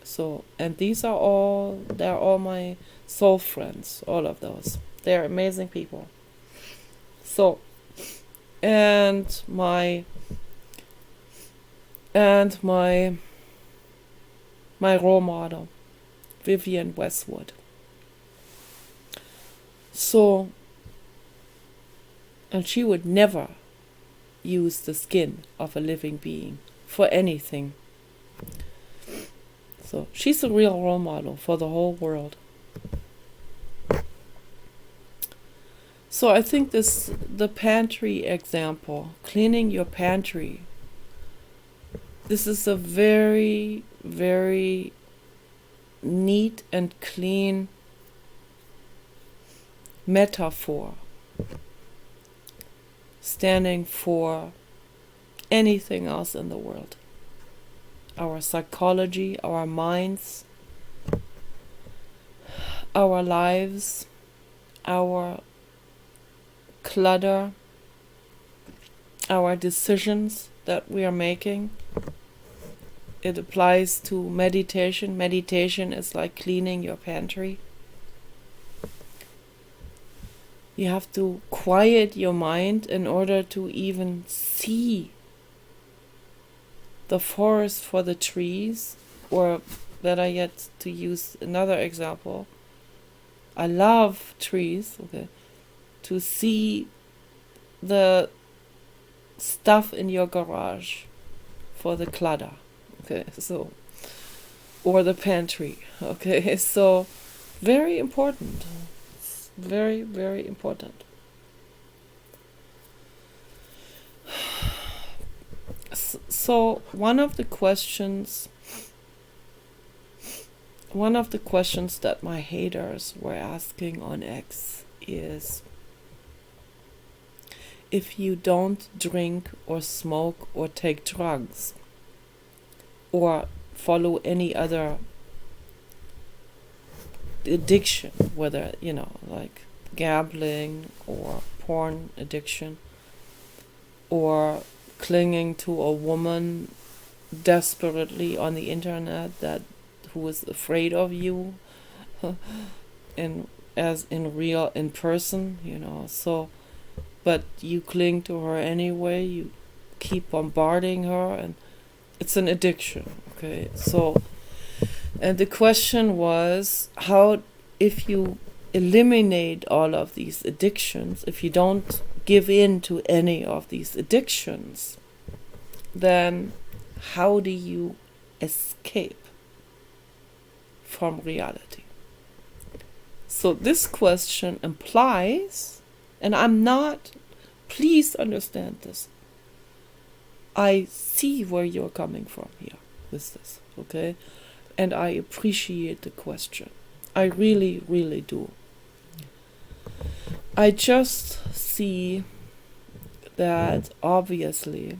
So, and they're all my soul friends, all of those. They're amazing people. So, and my role model, Vivienne Westwood. So, and she would never use the skin of a living being for anything. So she's a real role model for the whole world. So I think the pantry example, cleaning your pantry, this is a very, very neat and clean metaphor standing for anything else in the world. Our psychology, our minds, our lives, our clutter, our decisions that we are making. It applies to meditation. Meditation is like cleaning your pantry. You have to quiet your mind in order to even see the forest for the trees, or better yet, to use another example. I love trees, okay, to see the stuff in your garage for the clutter. Okay, so, or the pantry. Okay, so very important. It's very, very important. So one of the questions that my haters were asking on X is, if you don't drink or smoke or take drugs or follow any other addiction, whether, like gambling or porn addiction or clinging to a woman desperately on the internet who is afraid of you in person, so, but you cling to her anyway, you keep bombarding her, and it's an addiction. Okay, so, and the question was, how, if you eliminate all of these addictions, if you don't give in to any of these addictions, then how do you escape from reality? So this question implies, and I'm not Please understand this. I see where you're coming from here with this, okay? And I appreciate the question. I really, really do. I just see that obviously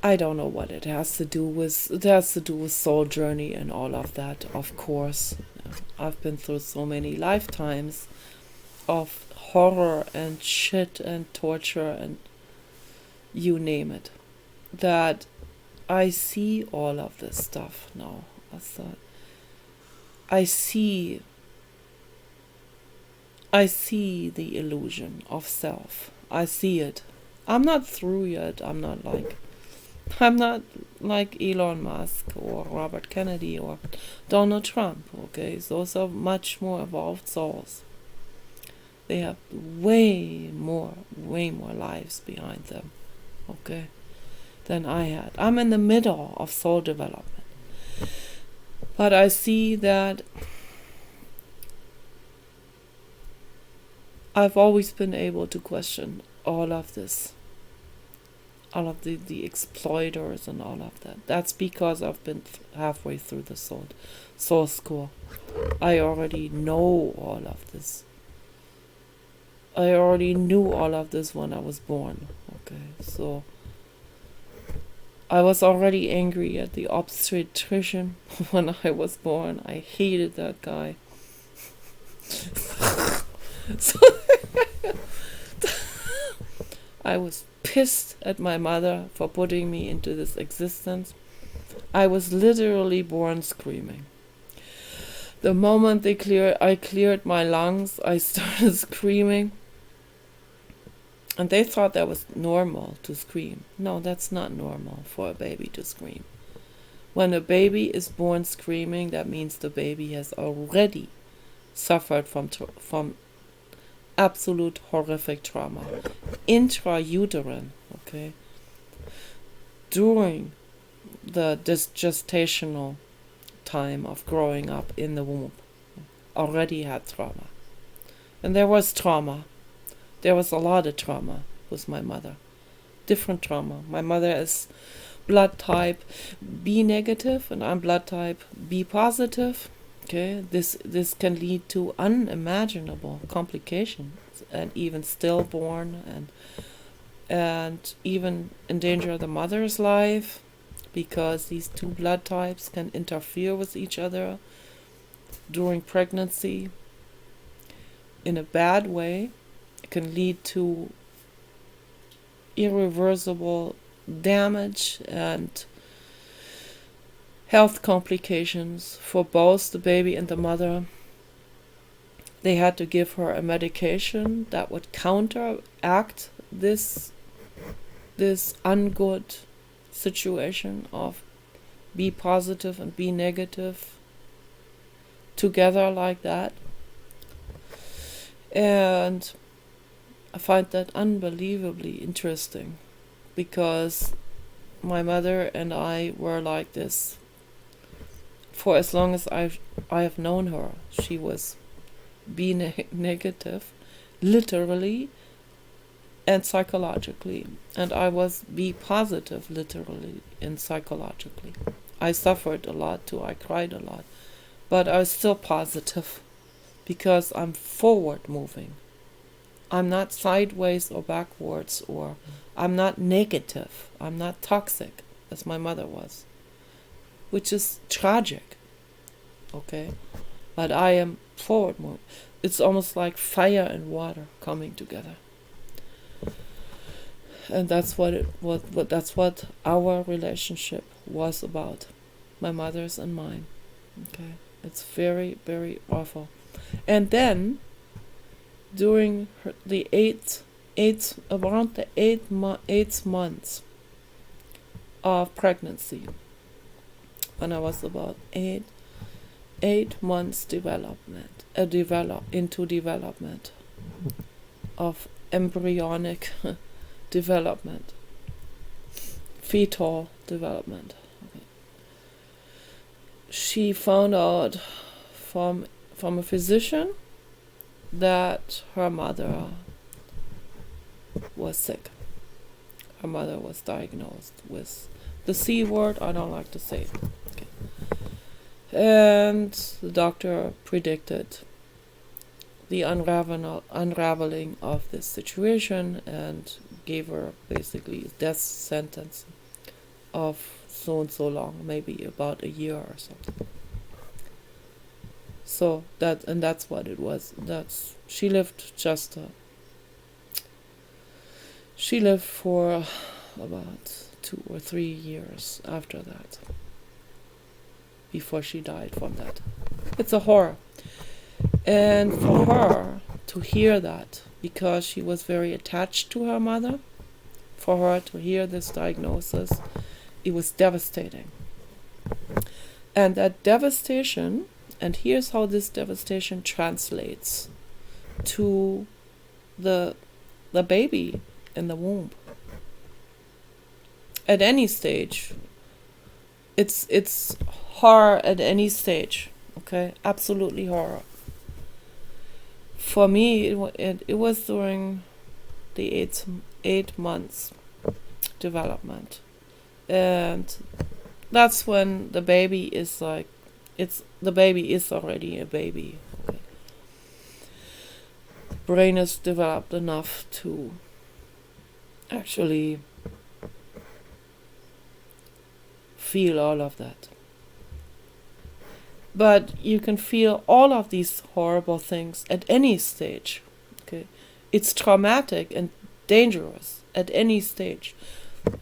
I don't know what it has to do with. It has to do with soul journey and all of that, of course. I've been through so many lifetimes of horror and shit and torture and you name it, that I see all of this stuff now. I see the illusion of self. I see it. I'm not through yet. I'm not like Elon Musk or Robert Kennedy or Donald Trump, okay? Those are much more evolved souls. They have way more lives behind them, okay, than I had. I'm in the middle of soul development. But I see that I've always been able to question all of this. All of the exploiters and all of that. That's because I've been halfway through the soul school. I already know all of this. I already knew all of this when I was born. Okay, so I was already angry at the obstetrician when I was born. I hated that guy. So I was pissed at my mother for putting me into this existence. I was literally born screaming. The moment I cleared my lungs, I started screaming. And they thought that was normal to scream. No, that's not normal for a baby to scream. When a baby is born screaming, that means the baby has already suffered from absolute horrific trauma. Intrauterine, okay? During this gestational time of growing up in the womb, already had trauma. And there was trauma. There was a lot of trauma with my mother. Different trauma. My mother is blood type B negative and I'm blood type B positive. Okay, this can lead to unimaginable complications and even stillborn and even endanger the mother's life, because these two blood types can interfere with each other during pregnancy in a bad way. It can lead to irreversible damage and health complications for both the baby and the mother. They had to give her a medication that would counteract this ungood situation of B positive and B negative together like that. And I find that unbelievably interesting, because my mother and I were like this for as long as I have known her. She was B negative, literally and psychologically, and I was B positive, literally and psychologically. I suffered a lot too. I cried a lot, but I was still positive because I'm forward moving. I'm not sideways or backwards, or I'm not negative. I'm not toxic as my mother was, which is tragic. Okay, but I am forward moving. It's almost like fire and water coming together, and that's that's what our relationship was about, my mother's and mine. Okay, it's very, very awful. And then during around the eighth months of pregnancy, when I was about eight months into development of embryonic development, fetal development. Okay. she found out from a physician that her mother was sick. Her mother was diagnosed with the C word. I don't like to say it. Okay. And the doctor predicted the unraveling of this situation and gave her basically a death sentence of so and so long, maybe about a year or something. So that's what it was. She lived for about 2 or 3 years after that, before she died from that. It's a horror. And for her to hear that, because she was very attached to her mother, for her to hear this diagnosis, it was devastating. And that devastation, and here's how this devastation translates to the baby in the womb. At any stage, it's horror at any stage, okay? Absolutely horror. For me, it was during the 8 months development. And that's when the baby is like, the baby is already a baby. Okay. The brain is developed enough to actually feel all of that. But you can feel all of these horrible things at any stage. Okay, it's traumatic and dangerous at any stage.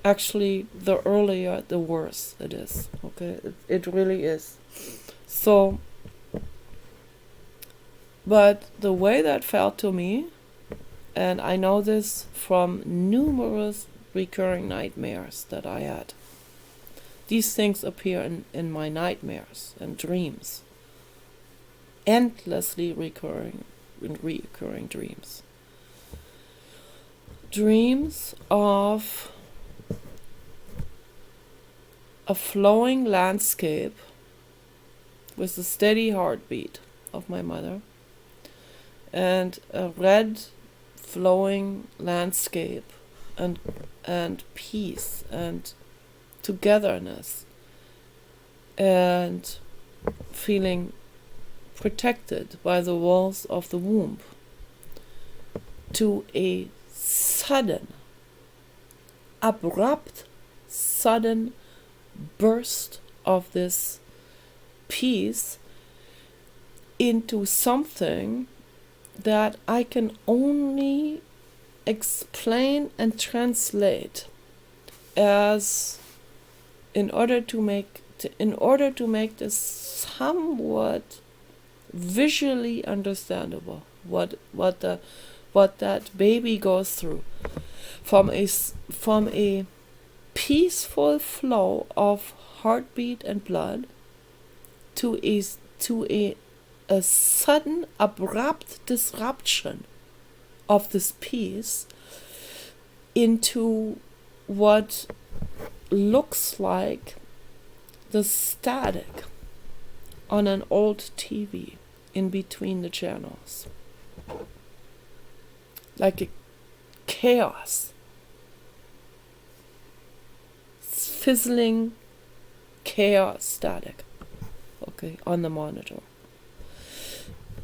Actually, the earlier, the worse it is. Okay, it really is. So, but the way that felt to me, and I know this from numerous recurring nightmares that I had. These things appear in my nightmares and dreams. Endlessly recurring dreams. Dreams of a flowing landscape with the steady heartbeat of my mother, and a red flowing landscape and peace and togetherness, and feeling protected by the walls of the womb, to a sudden, abrupt, sudden burst of this peace into something that I can only explain and translate as, in order to make this somewhat visually understandable, what that baby goes through, from a peaceful flow of heartbeat and blood to a sudden abrupt disruption of this peace into what looks like the static on an old TV in between the channels. Like a chaos. Fizzling chaos static. Okay, on the monitor.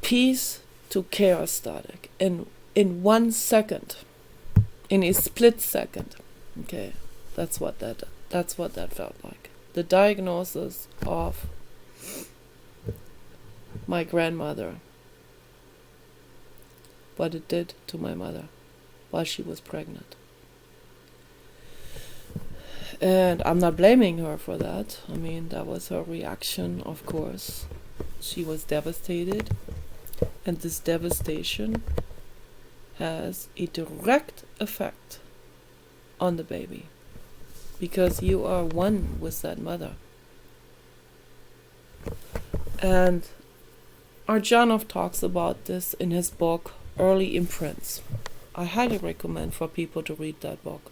Peace to chaos static in 1 second. In a split second. Okay, that's what that felt like. The diagnosis of my grandmother, what it did to my mother while she was pregnant. And I'm not blaming her for that. I mean, that was her reaction, of course. She was devastated, and this devastation has a direct effect on the baby, because you are one with that mother. And Arjanov talks about this in his book Early Imprints. I highly recommend for people to read that book.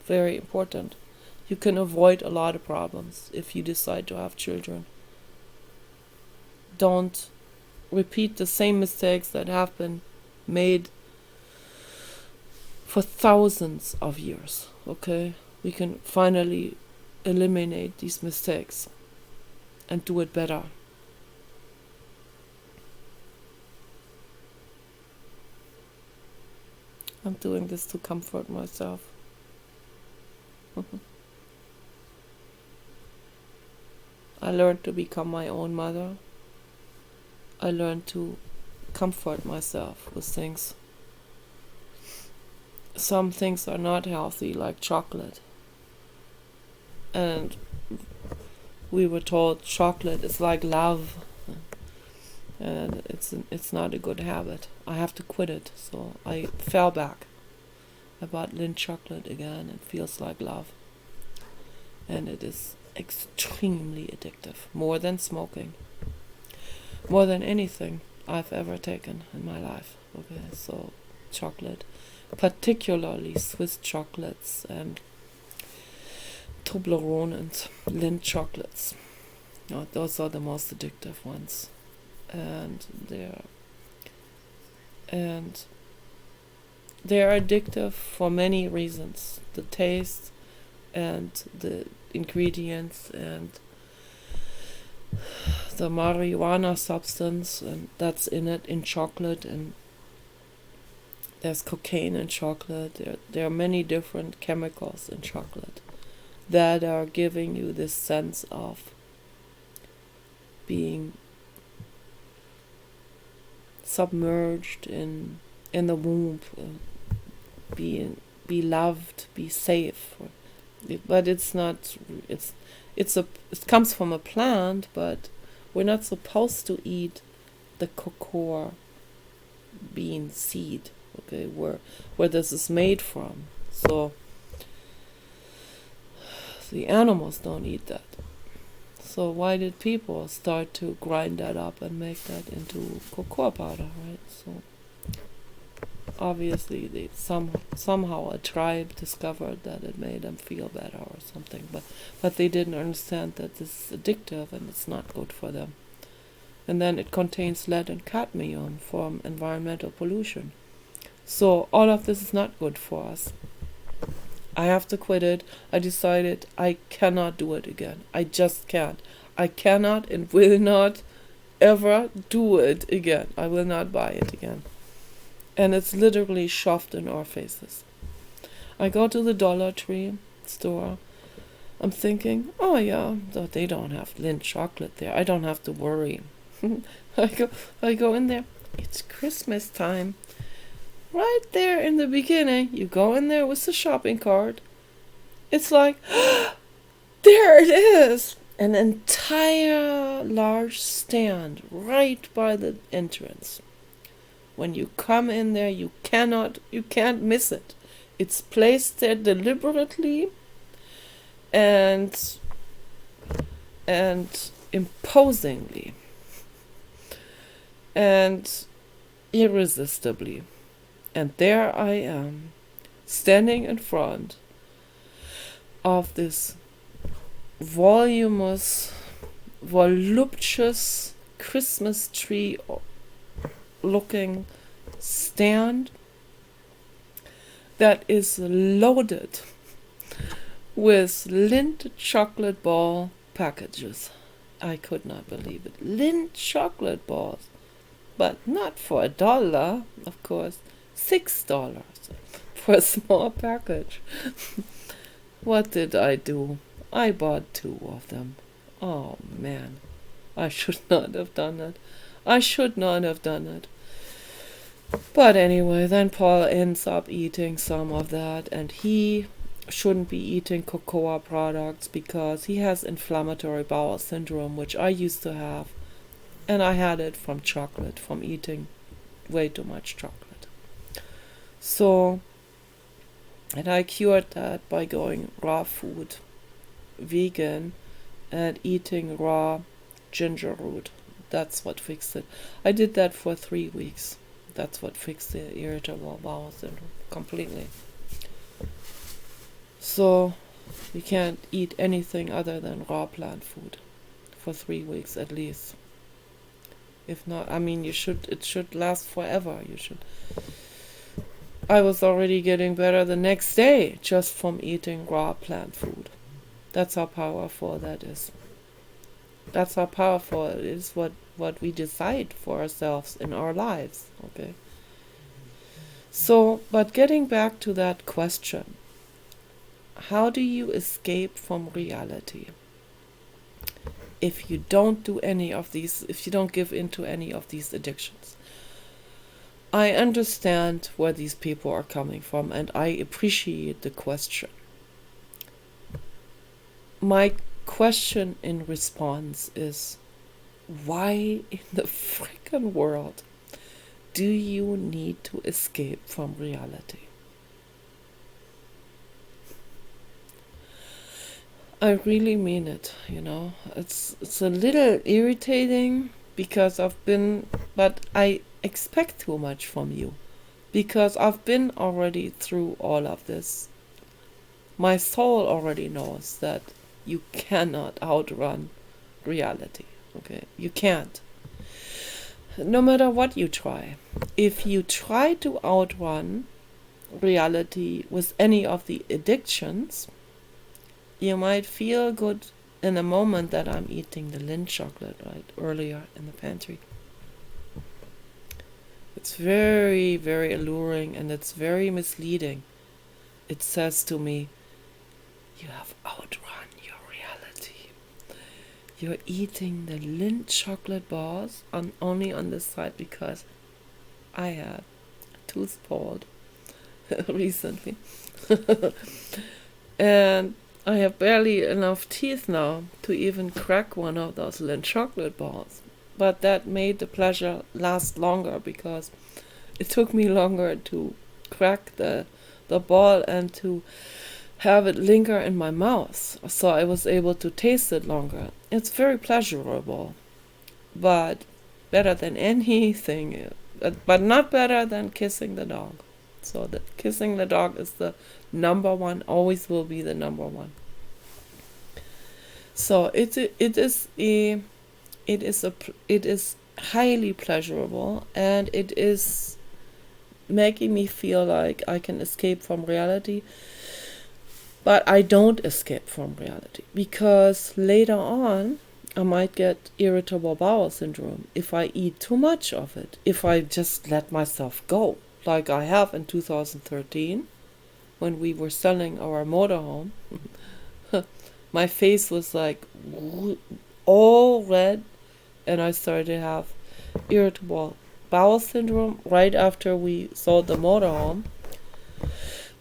Very important. You can avoid a lot of problems if you decide to have children don't repeat the same mistakes that have been made for thousands of years. Okay, we can finally eliminate these mistakes and do it better. I'm doing this to comfort myself. I learned to become my own mother. I learned to comfort myself with things. Some things are not healthy, like chocolate. And we were told chocolate is like love. And it's not a good habit. I have to quit it. So I fell back. I bought Lindt chocolate again. It feels like love. And it is extremely addictive. More than smoking. More than anything I've ever taken in my life. Okay, so chocolate. Particularly Swiss chocolates and Toblerone and Lindt chocolates. Those are the most addictive ones. And they're addictive for many reasons. The taste and the ingredients and the marijuana substance, and that's in chocolate, and there's cocaine in chocolate. There are many different chemicals in chocolate that are giving you this sense of being submerged in the womb, be loved, be safe. But it's not. It comes from a plant, but we're not supposed to eat the cocoa bean seed. Okay, where this is made from. So the animals don't eat that. So why did people start to grind that up and make that into cocoa powder, right? So obviously they somehow a tribe discovered that it made them feel better or something, but they didn't understand that this is addictive and it's not good for them. And then it contains lead and cadmium from environmental pollution. So all of this is not good for us. I have to quit it. I decided I cannot do it again. I just can't. I cannot and will not ever do it again. I will not buy it again. And it's literally shoved in our faces. I go to the Dollar Tree store. I'm thinking, oh yeah, they don't have Lindt chocolate there. I don't have to worry. I go in there. It's Christmas time. Right there in the beginning, you go in there with the shopping cart. It's like, there it is! An entire large stand right by the entrance. When you come in there, you can't miss it. It's placed there deliberately and imposingly and irresistibly. And there I am, standing in front of this voluptuous Christmas tree looking stand that is loaded with Lindt chocolate ball packages. I could not believe it. Lindt chocolate balls. But not for $1, of course. $6 for a small package. What did I do? I bought 2 of them. Oh man, I should not have done it. I should not have done it. But anyway, then Paul ends up eating some of that, and he shouldn't be eating cocoa products because he has inflammatory bowel syndrome, which I used to have, and I had it from chocolate, from eating way too much chocolate. So, and I cured that by going raw food, vegan, and eating raw ginger root. That's what fixed it. I did that for 3 weeks. That's what fixed the irritable bowel syndrome completely. So, you can't eat anything other than raw plant food for 3 weeks at least. If not, I mean, it should last forever. I was already getting better the next day just from eating raw plant food. That's how powerful that is. That's how powerful it is what we decide for ourselves in our lives. Okay. So, but getting back to that question, how do you escape from reality? If you don't do any of these, if you don't give in to any of these addictions. I understand where these people are coming from, and I appreciate the question. My question in response is, why in the frickin' world do you need to escape from reality? I really mean it, It's a little irritating because but I expect too much from you because I've been already through all of this. My soul already knows that you cannot outrun reality, okay? You can't. No matter what you try. If you try to outrun reality with any of the addictions, you might feel good in the moment that I'm eating the Lindt chocolate, right, earlier in the pantry. It's very, very alluring and it's very misleading. It says to me, you have outrun your reality. You're eating the Lindt chocolate bars only on this side because I had a tooth pulled recently. And I have barely enough teeth now to even crack one of those Lindt chocolate bars. But that made the pleasure last longer because it took me longer to crack the ball and to have it linger in my mouth. So I was able to taste it longer. It's very pleasurable, but better than anything, but not better than kissing the dog. So kissing the dog is the number one, always will be the number one. So it is highly pleasurable, and it is making me feel like I can escape from reality. But I don't escape from reality because later on I might get irritable bowel syndrome if I eat too much of it, if I just let myself go, like I have in 2013 when we were selling our motorhome. My face was like all red, and I started to have irritable bowel syndrome right after we sold the motorhome.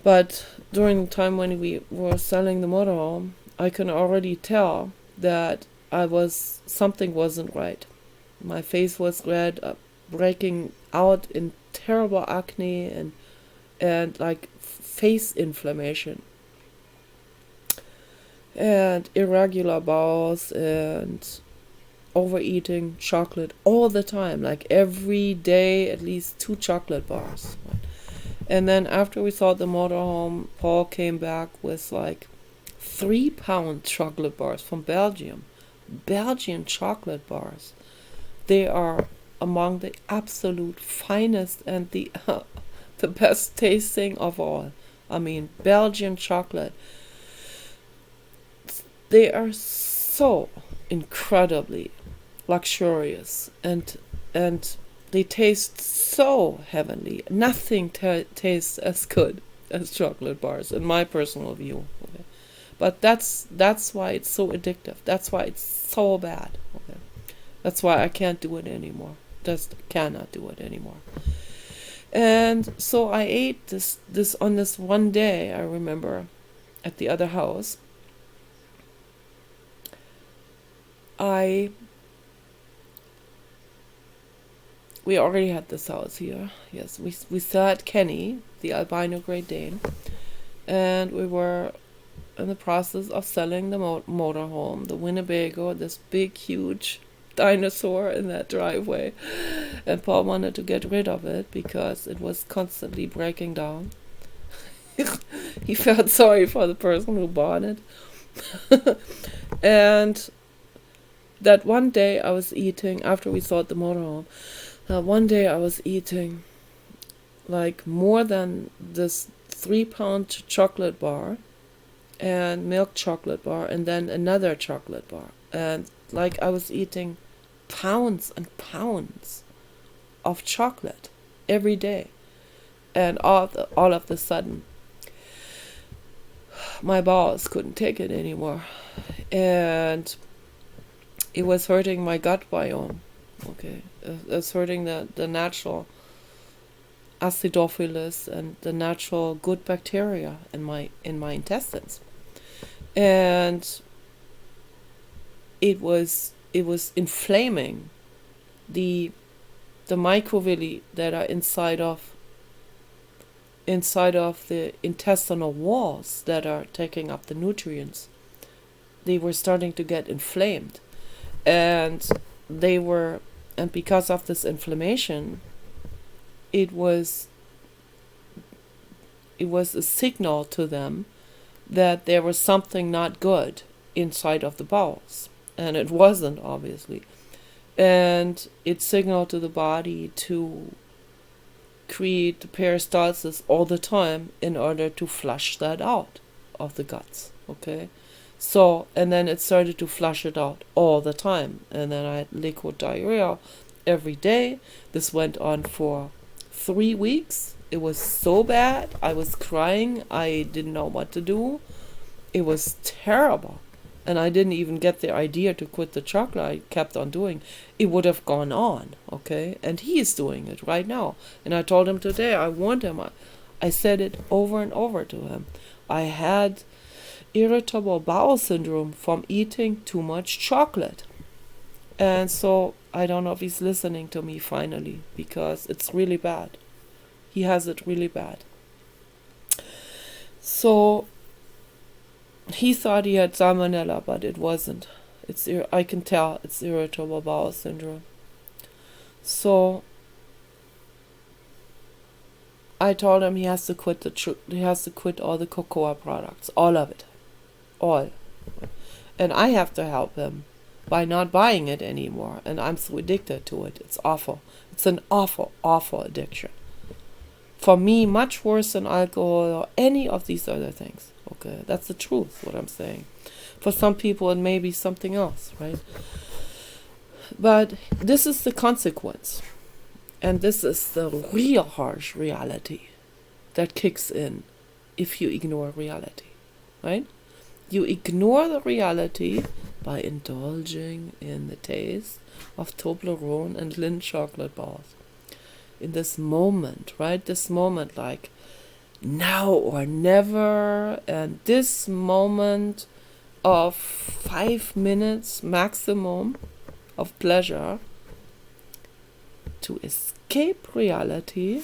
But during the time when we were selling the motorhome, I can already tell that something wasn't right. My face was red, breaking out in terrible acne and like face inflammation and irregular bowels and overeating chocolate all the time, like every day at least 2 chocolate bars. And then after we sold the motorhome, Paul came back with like 3-pound chocolate bars from Belgium. Belgian chocolate bars. They are among the absolute finest and the best tasting of all. I mean, Belgian chocolate. They are so incredibly luxurious and they taste so heavenly. Nothing tastes as good as chocolate bars, in my personal view. Okay? But that's why it's so addictive. That's why it's so bad. Okay? That's why I can't do it anymore. Just cannot do it anymore. And so I ate this on this one day, I remember, at the other house. We already had this house here. Yes, we still had Kenny, the albino Great Dane, and we were in the process of selling the motorhome, the Winnebago, this big, huge dinosaur in that driveway. And Paul wanted to get rid of it because it was constantly breaking down. He felt sorry for the person who bought it. And that one day I was eating, after we sold the motorhome, one day I was eating like more than this 3-pound chocolate bar and milk chocolate bar and then another chocolate bar. And like I was eating pounds and pounds of chocolate every day. And all of the sudden, my bowels couldn't take it anymore. And it was hurting my gut biome. Okay. It's hurting the natural acidophilus and the natural good bacteria in my intestines. And it was inflaming the microvilli that are inside of the intestinal walls that are taking up the nutrients. They were starting to get inflamed, and because of this inflammation, it was a signal to them that there was something not good inside of the bowels, and it wasn't, obviously. And it signaled to the body to create the peristalsis all the time in order to flush that out of the guts. Okay, so, and then it started to flush it out all the time, and then I had liquid diarrhea every day. This went on for 3 weeks. It was so bad. I was crying. I didn't know what to do. It was terrible. And I didn't even get the idea to quit the chocolate. I kept on doing. It would have gone on, okay? And he is doing it right now. And I told him today, I warned him. I said it over and over to him. I had irritable bowel syndrome from eating too much chocolate. And so I don't know if he's listening to me finally, because it's really bad. He has it really bad. So he thought he had salmonella, but it wasn't. I can tell it's irritable bowel syndrome. So I told him he has to quit all the cocoa products, all of it, all. And I have to help him by not buying it anymore. And I'm so addicted to it. It's awful. It's an awful, awful addiction. For me, much worse than alcohol or any of these other things. Okay, that's the truth, what I'm saying. For some people, it may be something else, right? But this is the consequence. And this is the real harsh reality that kicks in if you ignore reality, right? You ignore the reality by indulging in the taste of Toblerone and Lindt chocolate bars. In this moment, right? This moment, like now or never, and this moment of 5 minutes maximum of pleasure to escape reality,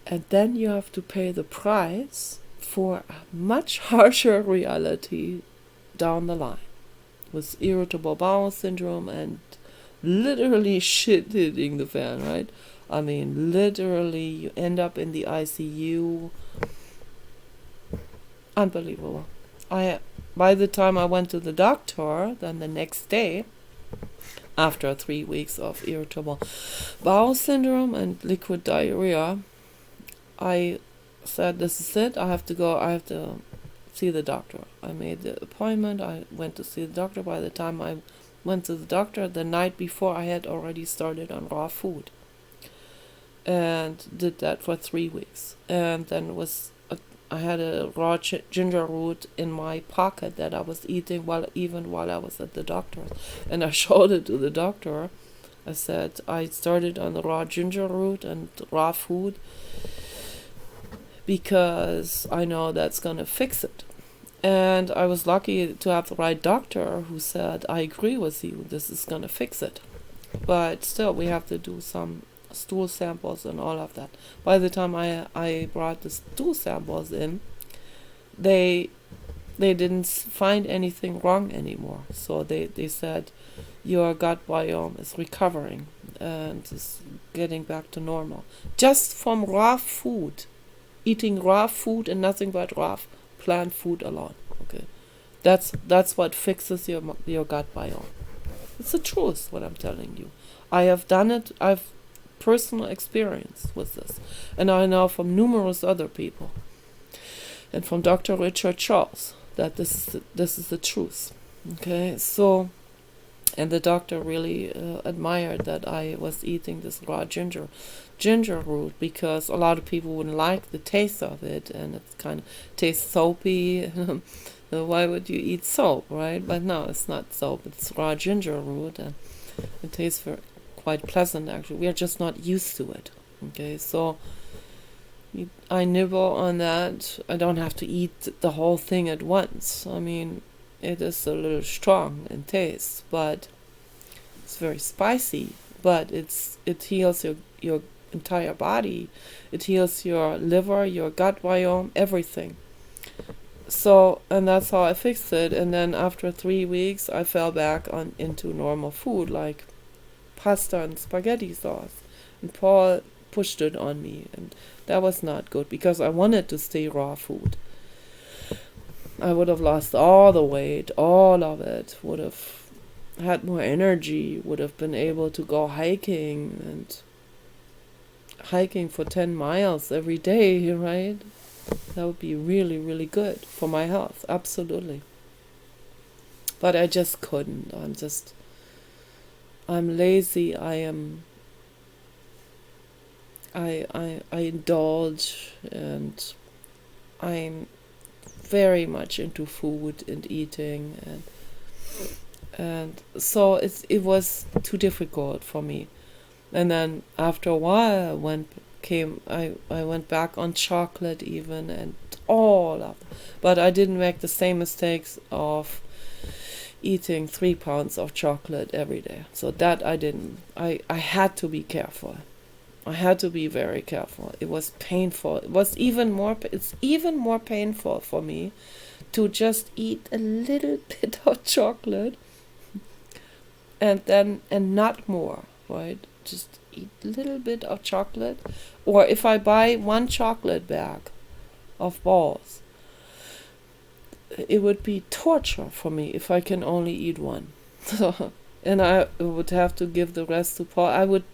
and then you have to pay the price for a much harsher reality down the line with irritable bowel syndrome and literally shit hitting the fan, right? I mean, literally, you end up in the ICU. Unbelievable. By the time I went to the doctor, then the next day, after 3 weeks of irritable bowel syndrome and liquid diarrhea, I said, this is it. I have to see the doctor. I made the appointment. I went to see the doctor. By the time I went to the doctor, the night before, I had already started on raw food. And did that for 3 weeks. And then I had a raw ginger root in my pocket that I was eating while I was at the doctor. And I showed it to the doctor. I said, I started on the raw ginger root and raw food because I know that's going to fix it. And I was lucky to have the right doctor who said, I agree with you, this is going to fix it. But still, we have to do some stool samples and all of that. By the time I brought the stool samples in, they didn't find anything wrong anymore. So they said, your gut biome is recovering and is getting back to normal. Just from raw food. Eating raw food and nothing but raw plant food alone. Okay, That's what fixes your gut biome. It's the truth, what I'm telling you. I have done it. I've personal experience with this, and I know from numerous other people, and from Dr. Richard Charles, that this is the truth. Okay, so, and the doctor really admired that I was eating this raw ginger root, because a lot of people wouldn't like the taste of it, and it kind of tastes soapy. Why would you eat soap, right? But no, it's not soap. It's raw ginger root, and it tastes quite pleasant, actually. We are just not used to it. Okay, so I nibble on that. I don't have to eat the whole thing at once. I mean, it is a little strong in taste, but it's very spicy. But it heals your entire body. It heals your liver, your gut biome, everything. So, and that's how I fixed it. And then after 3 weeks, I fell back into normal food, like pasta and spaghetti sauce. And Paul pushed it on me, and that was not good, because I wanted to stay raw food. I would have lost all the weight, all of it, would have had more energy, would have been able to go hiking for 10 miles every day, right? That would be really, really good for my health, absolutely. But I just couldn't. I'm lazy. I indulge, and I'm very much into food and eating, and so it was too difficult for me. And then after a while, I went back on chocolate even, and all of them. But I didn't make the same mistakes of eating 3 pounds of chocolate every day. So that I didn't. I had to be careful. I had to be very careful. It was painful. It's even more painful for me to just eat a little bit of chocolate and not more, right? Just eat a little bit of chocolate. Or if I buy 1 chocolate bag of balls, it would be torture for me if I can only eat 1. And I would have to give the rest to Paul. I would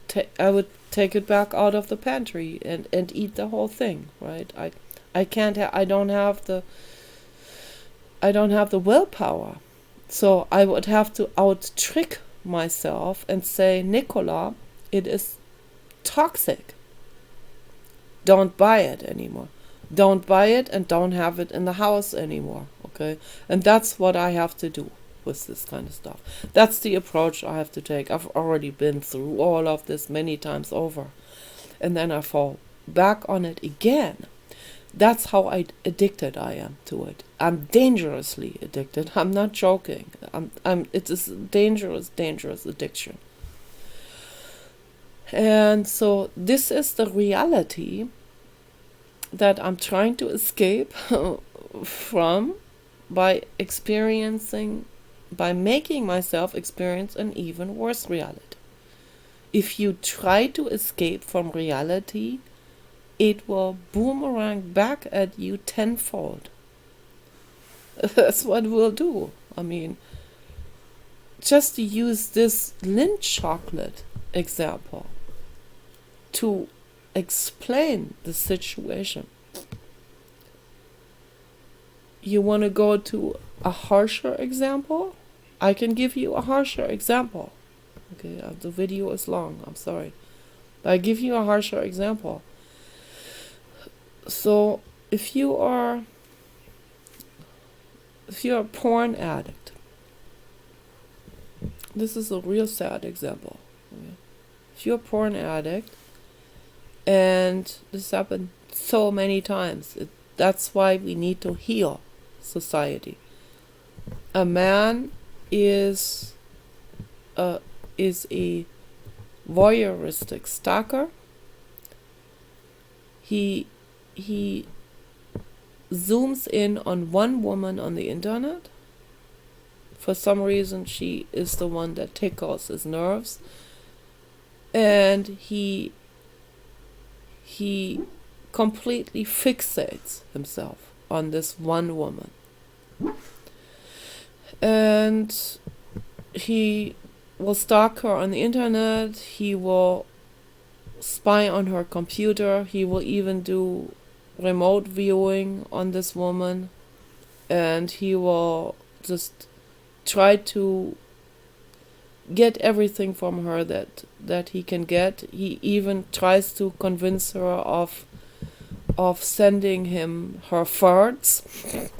take it back out of the pantry and eat the whole thing, right? I don't have the willpower. So I would have to out-trick myself and say, Nicola, it is toxic. Don't buy it anymore. Don't buy it, and don't have it in the house anymore, okay? And that's what I have to do with this kind of stuff. That's the approach I have to take. I've already been through all of this many times over. And then I fall back on it again. That's how addicted I am to it. I'm dangerously addicted. I'm not joking. It is a dangerous addiction. And so this is the reality that I'm trying to escape from by making myself experience an even worse reality. If you try to escape from reality, it will boomerang back at you tenfold. That's what we'll do. I mean, just to use this Lindt chocolate example to explain the situation. You want to go to a harsher example? I can give you a harsher example. Okay, the video is long, I'm sorry. But I give you a harsher example. So if you are a porn addict, this is a real sad example. Okay? If you're a porn addict, and this happened so many times, that's why we need to heal society. A man is a voyeuristic stalker. He zooms in on one woman on the internet. For some reason, she is the one that tickles his nerves, and he completely fixates himself on this one woman. And he will stalk her on the internet. He will spy on her computer. He will even do remote viewing on this woman. And he will just try to get everything from her that he can get. He even tries to convince her of sending him her farts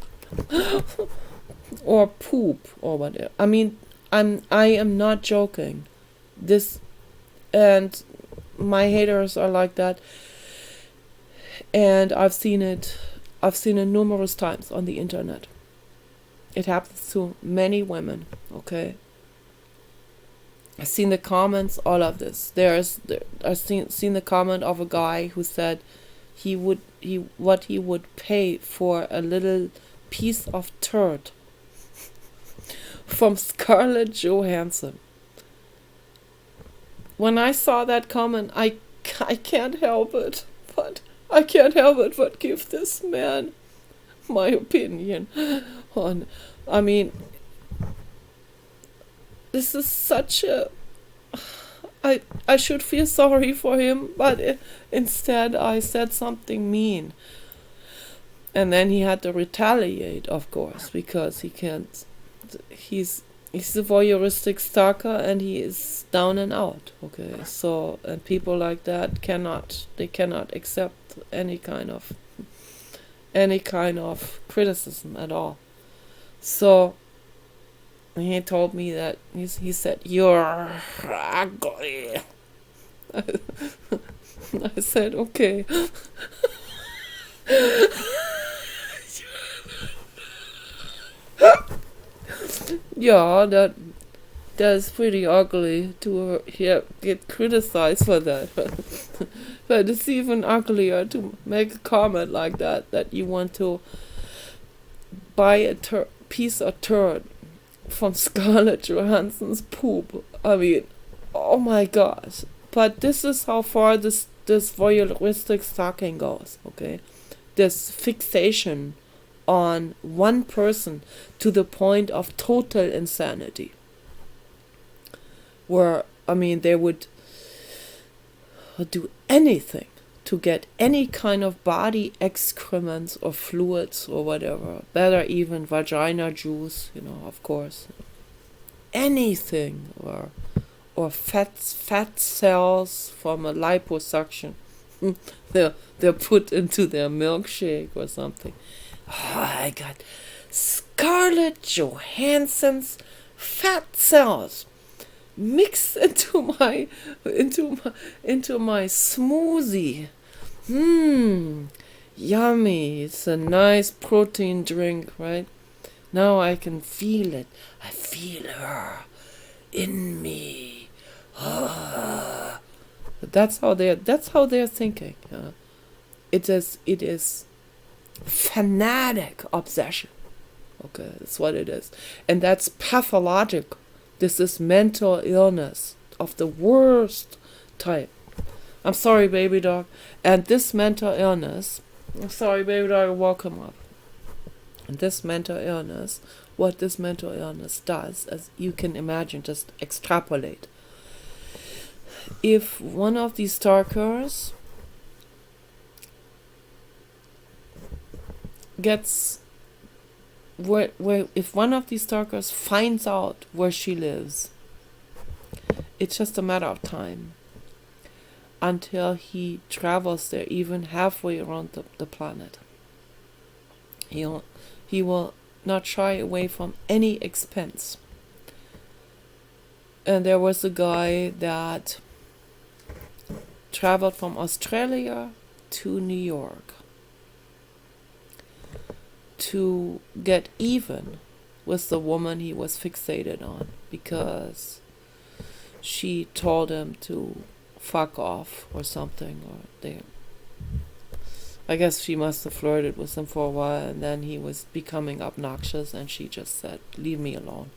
or poop or whatever. I mean, I am not joking. This, and my haters are like that, and I've seen it numerous times on the internet. It happens to many women. Okay, I've seen the comments, all of this. I've seen the comment of a guy who said what he would pay for a little piece of turd from Scarlett Johansson. When I saw that comment, I can't help it, but give this man my opinion on. I mean, this is such a. I should feel sorry for him, but instead I said something mean. And then he had to retaliate, of course, because he can't. He's a voyeuristic stalker, and he is down and out. Okay, so, and people like that cannot accept any kind of criticism at all. So he told me that he said, "You're ugly." I said, "Okay." Yeah, that's pretty ugly to get criticized for that. But it's even uglier to make a comment like that you want to buy a piece of turd from Scarlett Johansson's poop. I mean, oh my gosh. But this is how far this voyeuristic stalking goes, okay? This fixation on one person to the point of total insanity. Where, I mean, they would do anything to get any kind of body excrements or fluids or whatever. Better even vagina juice, of course. Anything, or fat cells from a liposuction. They're put into their milkshake or something. Oh, I got Scarlett Johansson's fat cells mixed into my smoothie. Yummy. It's a nice protein drink, right? Now I can feel it. I feel her in me. That's how they're thinking. It is fanatic obsession. Okay, that's what it is. And that's pathologic. This is mental illness of the worst type. I'm sorry, baby dog. And this mental illness, I'm sorry, baby dog, welcome up. And this mental illness, what this mental illness does, as you can imagine, just extrapolate. If one of these stalkers if one of these stalkers finds out where she lives, it's just a matter of time until he travels there, even halfway around the planet. He will not shy away from any expense. And there was a guy that traveled from Australia to New York to get even with the woman he was fixated on, because she told him to fuck off or something, I guess she must have flirted with him for a while, and then he was becoming obnoxious, and she just said, "Leave me alone."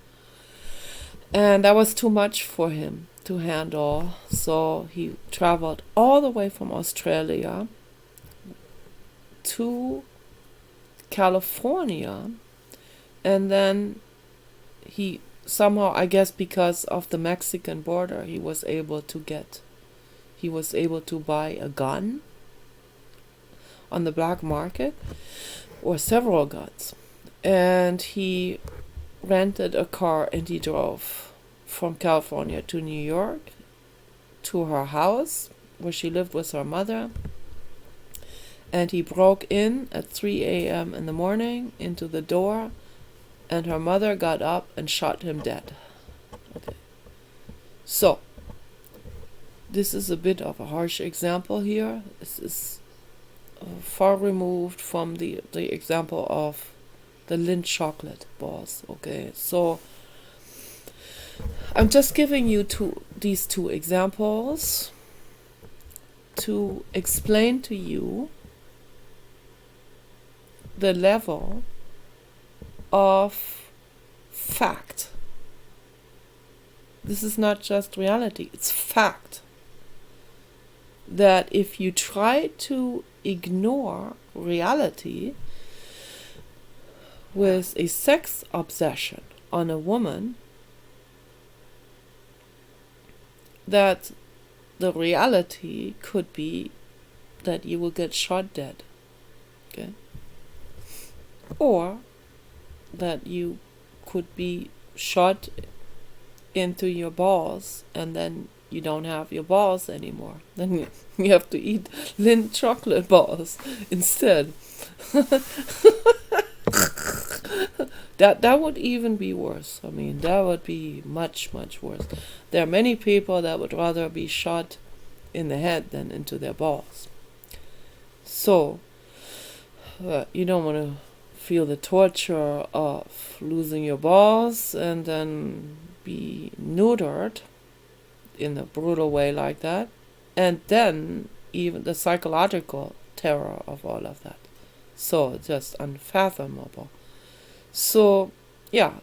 And that was too much for him to handle, so he traveled all the way from Australia to California, and then he somehow, I guess because of the Mexican border, he was able to buy a gun on the black market, or several guns. And he rented a car and he drove from California to New York to her house where she lived with her mother. And he broke in at 3 a.m. in the morning into the door, and her mother got up and shot him dead. Okay. So, this is a bit of a harsh example here. This is far removed from the example of the Lindt chocolate balls. Okay, so I'm just giving you these two examples to explain to you the level of fact. This is not just reality, it's fact. That if you try to ignore reality with a sex obsession on a woman, that the reality could be that you will get shot dead. Okay? Or that you could be shot into your balls and then you don't have your balls anymore. Then you have to eat Lindt chocolate balls instead. That would even be worse. I mean, that would be much, much worse. There are many people that would rather be shot in the head than into their balls. So, you don't want to feel the torture of losing your balls and then be neutered in a brutal way like that, and then even the psychological terror of all of that. So just unfathomable. So yeah,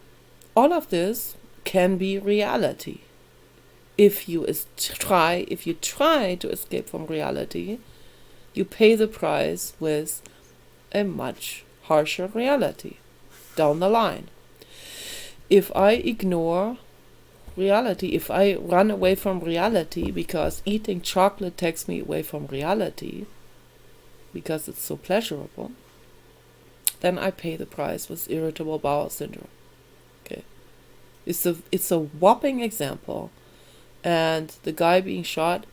all of this can be reality if you try to escape from reality. You pay the price with a much harsher reality down the line. If I ignore reality, if I run away from reality because eating chocolate takes me away from reality because it's so pleasurable, then I pay the price with irritable bowel syndrome. Okay, it's a whopping example, and the guy being shot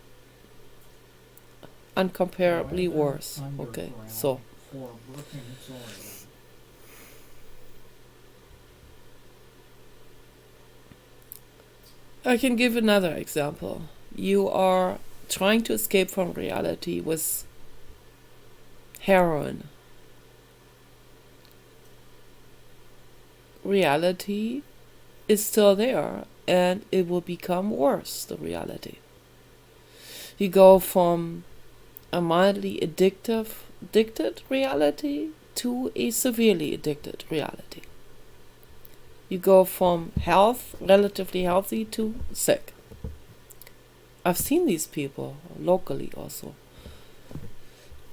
uncomparably worse. Okay, so I can give another example. You are trying to escape from reality with heroin. Reality is still there, and it will become worse, the reality. You go from a mildly addicted reality to a severely addicted reality. You go from relatively healthy, to sick. I've seen these people locally also.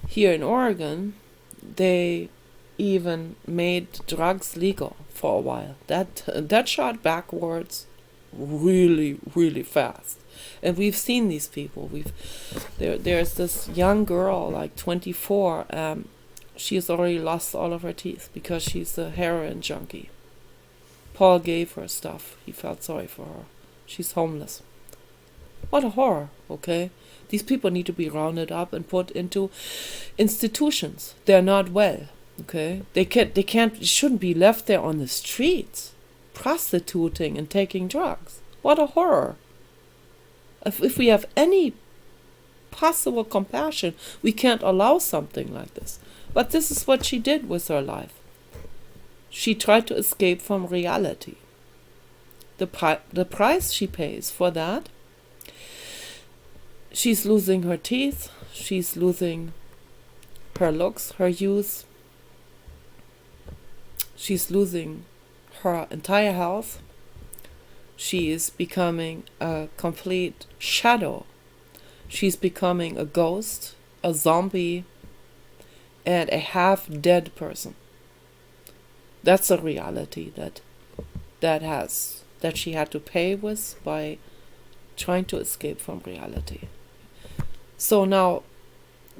Here in Oregon, they even made drugs legal for a while. That shot backwards really, really fast. And we've seen these people. There's this young girl, like 24. She has already lost all of her teeth because she's a heroin junkie. Paul gave her stuff. He felt sorry for her. She's homeless. What a horror, okay? These people need to be rounded up and put into institutions. They're not well, okay? They shouldn't be left there on the streets, prostituting and taking drugs. What a horror. If we have any possible compassion, we can't allow something like this. But this is what she did with her life. She tried to escape from reality. The price she pays for that, she's losing her teeth, she's losing her looks, her youth, she's losing her entire health, she is becoming a complete shadow, she's becoming a ghost, a zombie, and a half-dead person. That's a reality that that she had to pay with by trying to escape from reality. So now,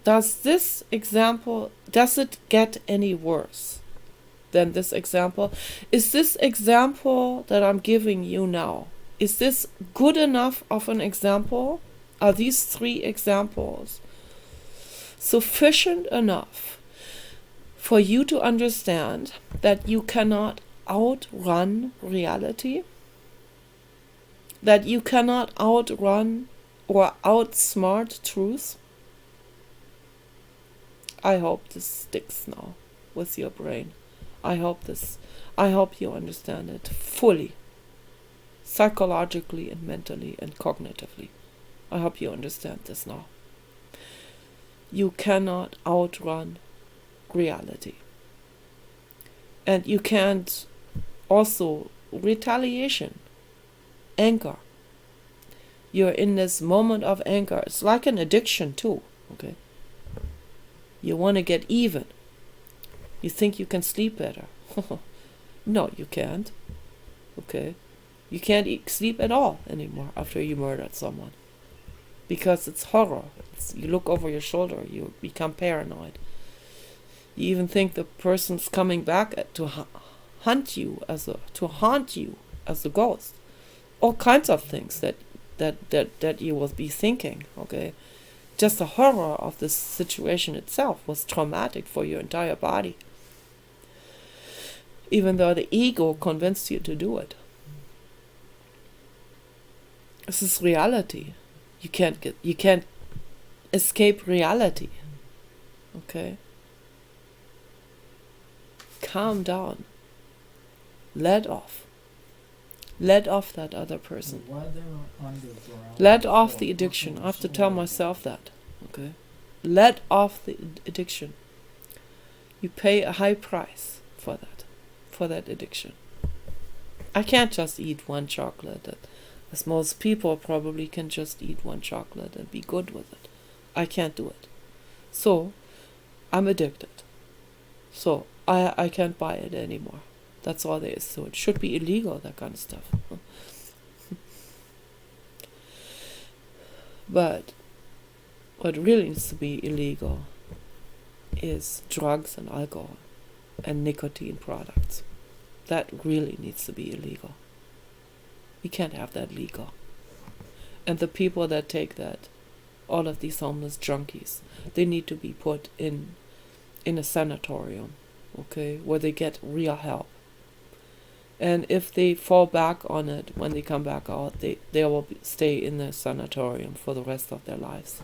does it get any worse than this example? Is this example that I'm giving you now, is this good enough of an example? Are these 3 examples sufficient enough for you to understand that you cannot outrun reality? That you cannot outrun or outsmart truth? I hope this sticks now with your brain. I hope you understand it fully, psychologically and mentally and cognitively. I hope you understand this now. You cannot outrun reality. And you can't also retaliation, anger. You're in this moment of anger. It's like an addiction too, okay? You want to get even. You think you can sleep better. No, you can't. Okay? You can't sleep at all anymore after you murdered someone. Because it's horror. You look over your shoulder. You become paranoid. You even think the person's coming back to haunt you as a ghost. All kinds of things that you will be thinking. Okay? Just the horror of this situation itself was traumatic for your entire body. Even though the ego convinced you to do it. This is reality. You can't escape reality. Okay? Calm down. Let off. Let off that other person. Let off the addiction. I have to tell myself that. Okay? Let off the addiction. You pay a high price for that addiction. I can't just eat one chocolate. As most people probably can just eat one chocolate and be good with it. I can't do it. So, I'm addicted. So, I can't buy it anymore. That's all there is to it. It should be illegal, that kind of stuff. But what really needs to be illegal is drugs and alcohol and nicotine products. That really needs to be illegal. We can't have that legal. And the people that take that, all of these homeless junkies, they need to be put in a sanatorium, okay, where they get real help. And if they fall back on it when they come back out, they will stay in the sanatorium for the rest of their lives.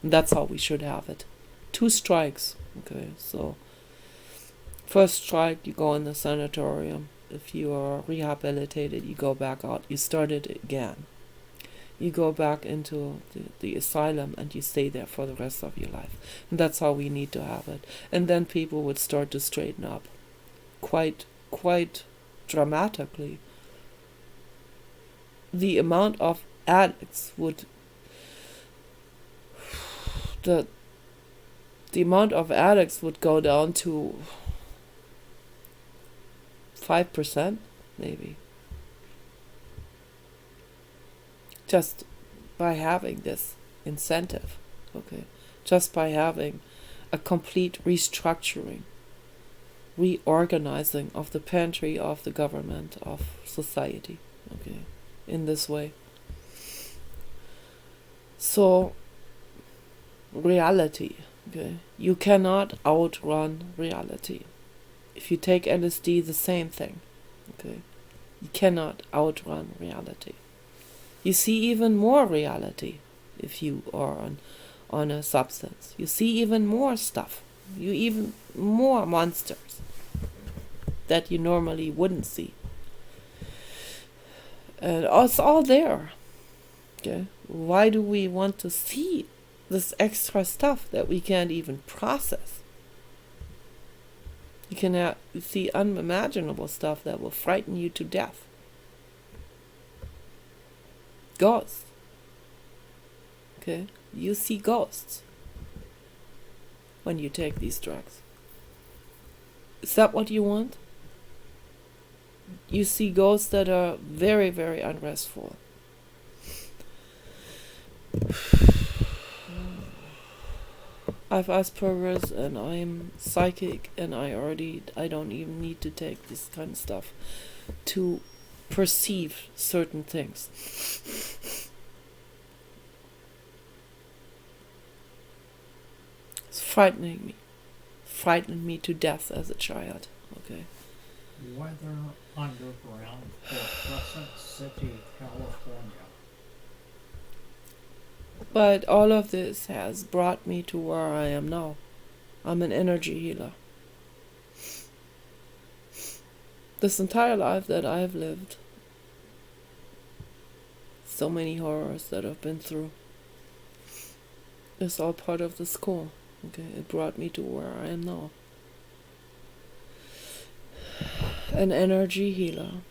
And that's how we should have it. 2 strikes, okay, so first strike, you go in the sanatorium. If you are rehabilitated, you go back out. You start it again. You go back into the asylum and you stay there for the rest of your life. And that's how we need to have it. And then people would start to straighten up quite dramatically. The amount of addicts would the amount of addicts would go down to 5%, maybe. Just by having this incentive, okay? Just by having a complete restructuring, reorganizing of the pantry of the government, of society, okay? In this way. So, reality, okay? You cannot outrun reality. If you take LSD, the same thing. Okay? You cannot outrun reality. You see even more reality if you are on a substance. You see even more stuff. You even more monsters that you normally wouldn't see. And it's all there. Okay? Why do we want to see this extra stuff that we can't even process? You can see unimaginable stuff that will frighten you to death. Ghosts. Okay? You see ghosts when you take these drugs. Is that what you want? you see ghosts that are very, very unrestful. I've Asperger's and I'm psychic, and I don't even need to take this kind of stuff to perceive certain things. It's frightened me to death as a child. Okay. Weather underground for Crescent City, California. But all of this has brought me to where I am now. I'm an energy healer. This entire life that I've lived, so many horrors that I've been through, it's all part of the school. Okay, it brought me to where I am now. An energy healer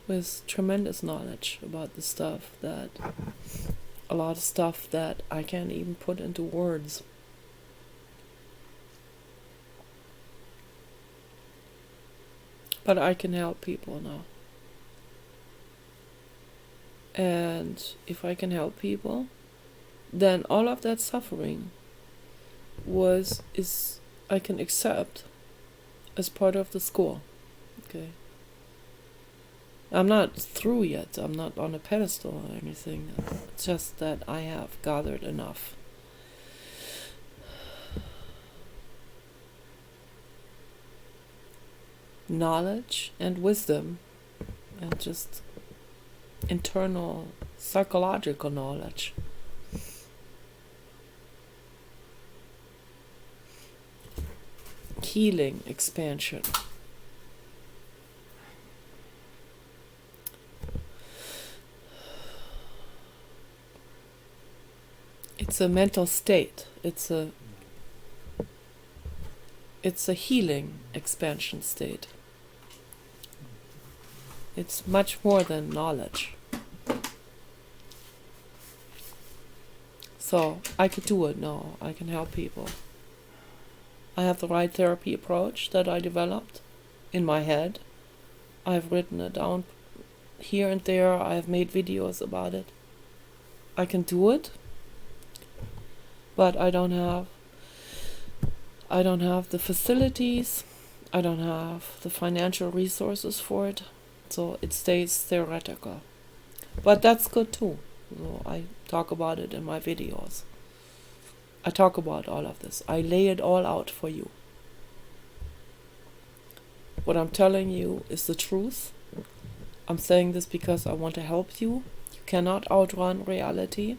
with tremendous knowledge about the stuff that, a lot of stuff that I can't even put into words. But I can help people now. And if I can help people, then all of that suffering I can accept as part of the school. Okay. I'm not through yet. I'm not on a pedestal or anything. It's just that I have gathered enough knowledge and wisdom and just internal psychological knowledge healing, expansion. It's a mental state. It's a healing expansion state. It's much more than knowledge. So I could do it now. I can help people. I have the right therapy approach that I developed in my head. I've written it down here and there. I've made videos about it. I can do it, but I don't have the facilities. I don't have the financial resources for it. So it stays theoretical. But that's good too. So I talk about it in my videos. I talk about all of this. I lay it all out for you. What I'm telling you is the truth. I'm saying this because I want to help you. You cannot outrun reality.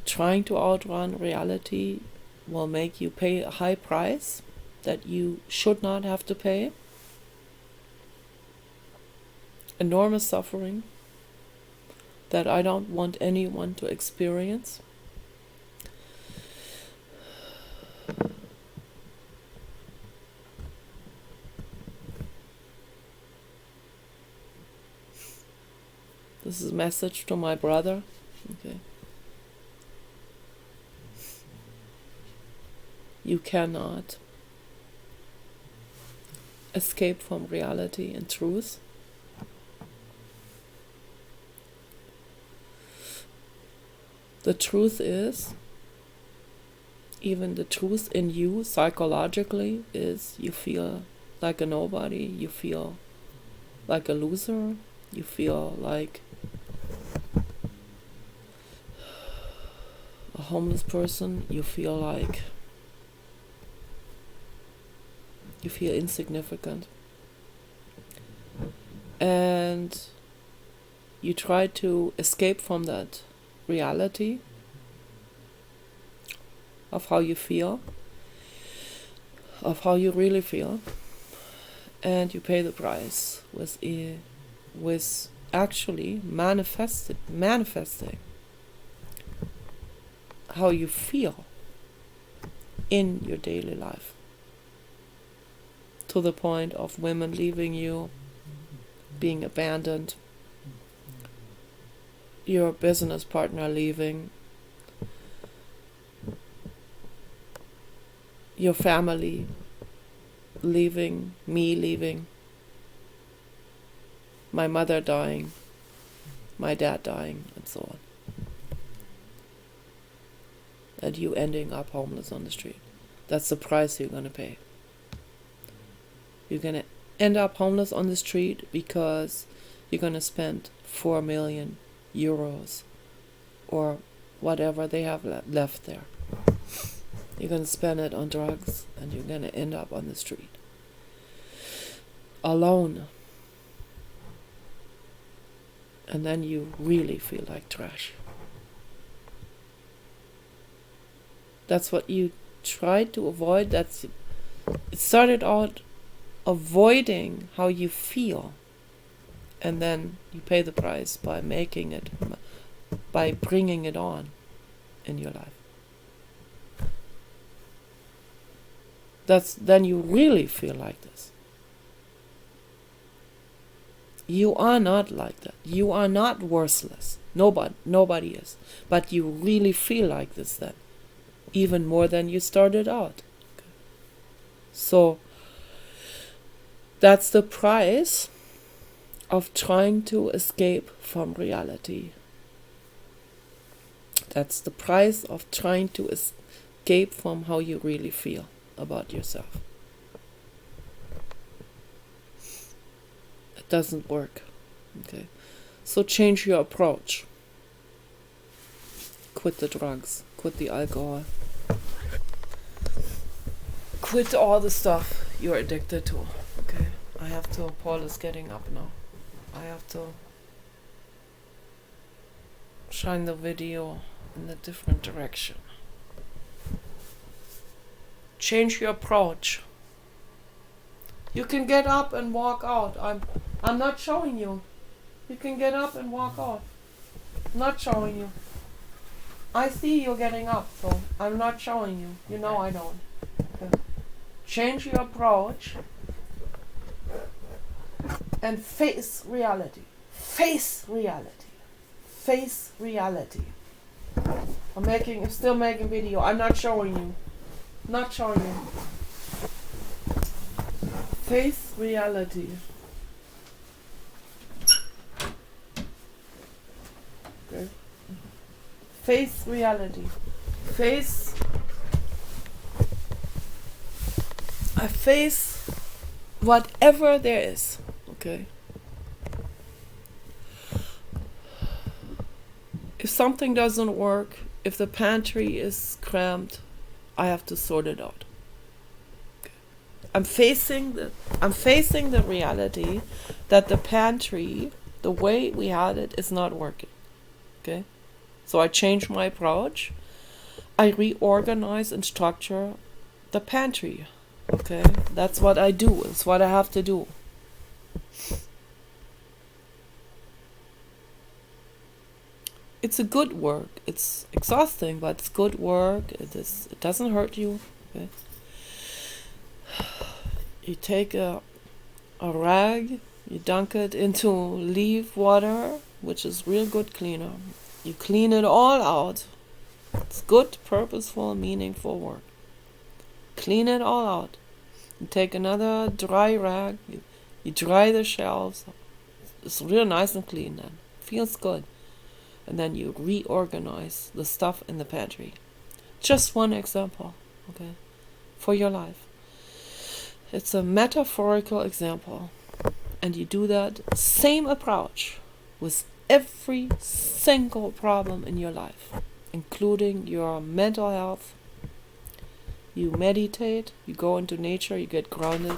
Trying to outrun reality will make you pay a high price that you should not have to pay. Enormous suffering that I don't want anyone to experience. This is a message to my brother. Okay. You cannot escape from reality and truth. The truth is, even the truth in you psychologically is you feel like a nobody, you feel like a loser, you feel like a homeless person, you feel insignificant. And you try to escape from that reality of how you feel, of how you really feel, and you pay the price with actually manifesting how you feel in your daily life, to the point of women leaving you, being abandoned, your business partner leaving, your family leaving, me leaving, my mother dying, my dad dying, and so on. And you ending up homeless on the street. That's the price you're going to pay. You're going to end up homeless on the street because you're going to spend 4 million euros or whatever they have left there. You're going to spend it on drugs and you're going to end up on the street. Alone. And then you really feel like trash. That's what you tried to avoid. It started out avoiding how you feel. And then you pay the price by making it, by bringing it on in your life. Then you really feel like this. You are not like that. You are not worthless. Nobody is. But you really feel like this then. Even more than you started out. Okay. So, that's the price of trying to escape from reality. That's the price of trying to escape from how you really feel about yourself. It doesn't work. Okay. So change your approach. Quit the drugs. Quit the alcohol. Quit all the stuff you're addicted to. Okay. Paul is getting up now. I have to shine the video in a different direction. Change your approach. You can get up and walk out. I'm not showing you. You can get up and walk out. I'm not showing you. I see you getting up, so I'm not showing you. You know I don't. Okay. Change your approach and face reality. Face reality. Face reality. I'm still making video. I'm not showing you. Not showing you. Face reality. Okay. Face reality. I face whatever there is. Okay. If something doesn't work, if the pantry is cramped, I have to sort it out. Okay. I'm facing the reality that the pantry, the way we had it, is not working. Okay? So I change my approach. I reorganize and structure the pantry. Okay? That's what I do. It's what I have to do. It's a good work. It's exhausting, but it's good work. It doesn't hurt you. Okay? You take a rag, you dunk it into leaf water, which is real good cleaner. You clean it all out. It's good, purposeful, meaningful work. Clean it all out. You take another dry rag, you dry the shelves. It's real nice and clean then. Feels good. And then you reorganize the stuff in the pantry. Just one example, okay, for your life. It's a metaphorical example. And you do that same approach with every single problem in your life, including your mental health. You meditate, you go into nature, you get grounded.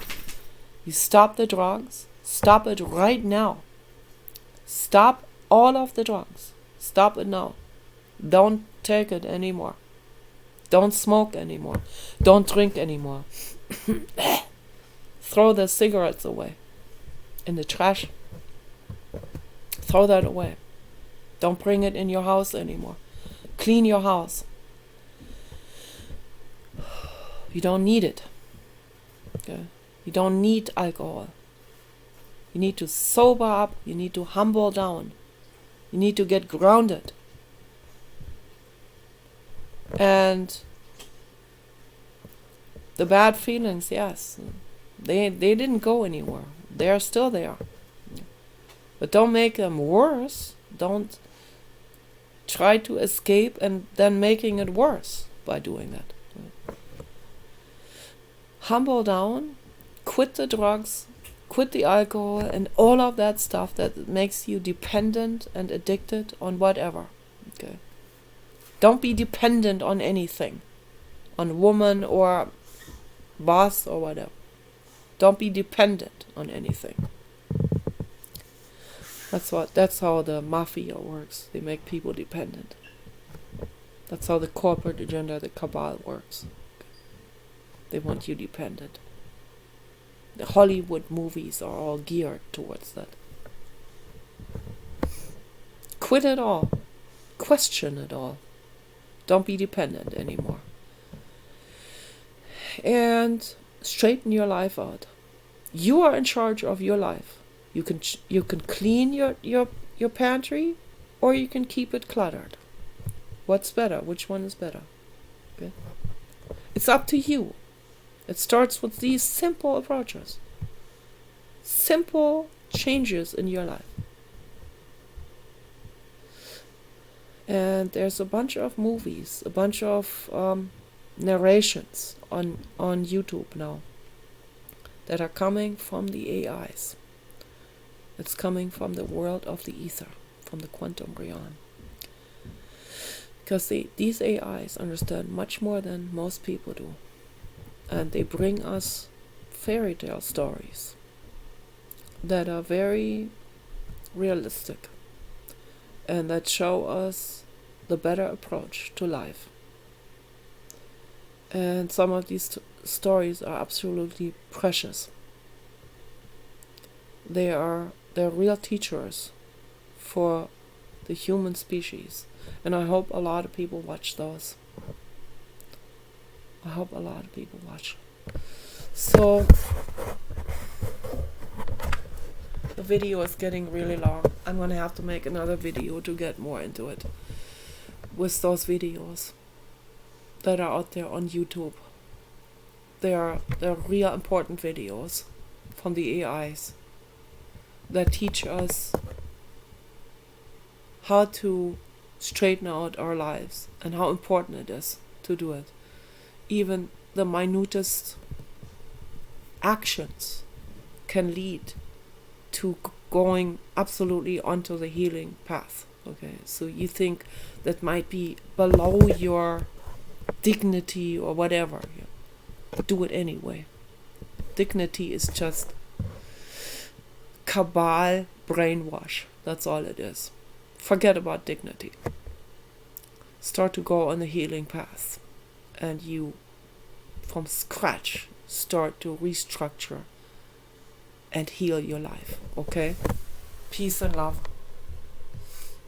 You stop the drugs. Stop it right now. Stop all of the drugs. Stop it now. Don't take it anymore. Don't smoke anymore. Don't drink anymore. Throw the cigarettes away in the trash. Throw that away. Don't bring it in your house anymore. Clean your house. You don't need it. Okay? You don't need alcohol. You need to sober up. You need to humble down. You need to get grounded. And the bad feelings, yes, they didn't go anywhere. They are still there. But don't make them worse. Don't try to escape and then making it worse by doing that. Humble down, quit the drugs, quit the alcohol and all of that stuff that makes you dependent and addicted on whatever. Okay. Don't be dependent on anything, on a woman or boss or whatever. Don't be dependent on anything. That's how the mafia works. They make people dependent. That's how the corporate agenda, the cabal works. They want you dependent. The Hollywood movies are all geared towards that. Quit it all. Question it all. Don't be dependent anymore. And straighten your life out. You are in charge of your life. You can clean your pantry, or you can keep it cluttered. What's better? Which one is better? Okay. It's up to you. It starts with these simple approaches. Simple changes in your life. And there's a bunch of movies, a bunch of narrations on YouTube now that are coming from the AIs. It's coming from the world of the ether, from the quantum realm. Because these AIs understand much more than most people do. And they bring us fairy tale stories that are very realistic and that show us the better approach to life. And some of these stories are absolutely precious. They're real teachers for the human species. And I hope a lot of people watch those. I hope a lot of people watch. So, the video is getting really long. I'm going to have to make another video to get more into it. With those videos that are out there on YouTube. They're real important videos from the AIs that teach us how to straighten out our lives and how important it is to do it. Even the minutest actions can lead to going absolutely onto the healing path. Okay, so you think that might be below your dignity or whatever. Do it anyway. Dignity is just cabal brainwash. That's all it is. Forget about dignity. Start to go on the healing path. And you, from scratch, start to restructure and heal your life. Okay? Peace and love.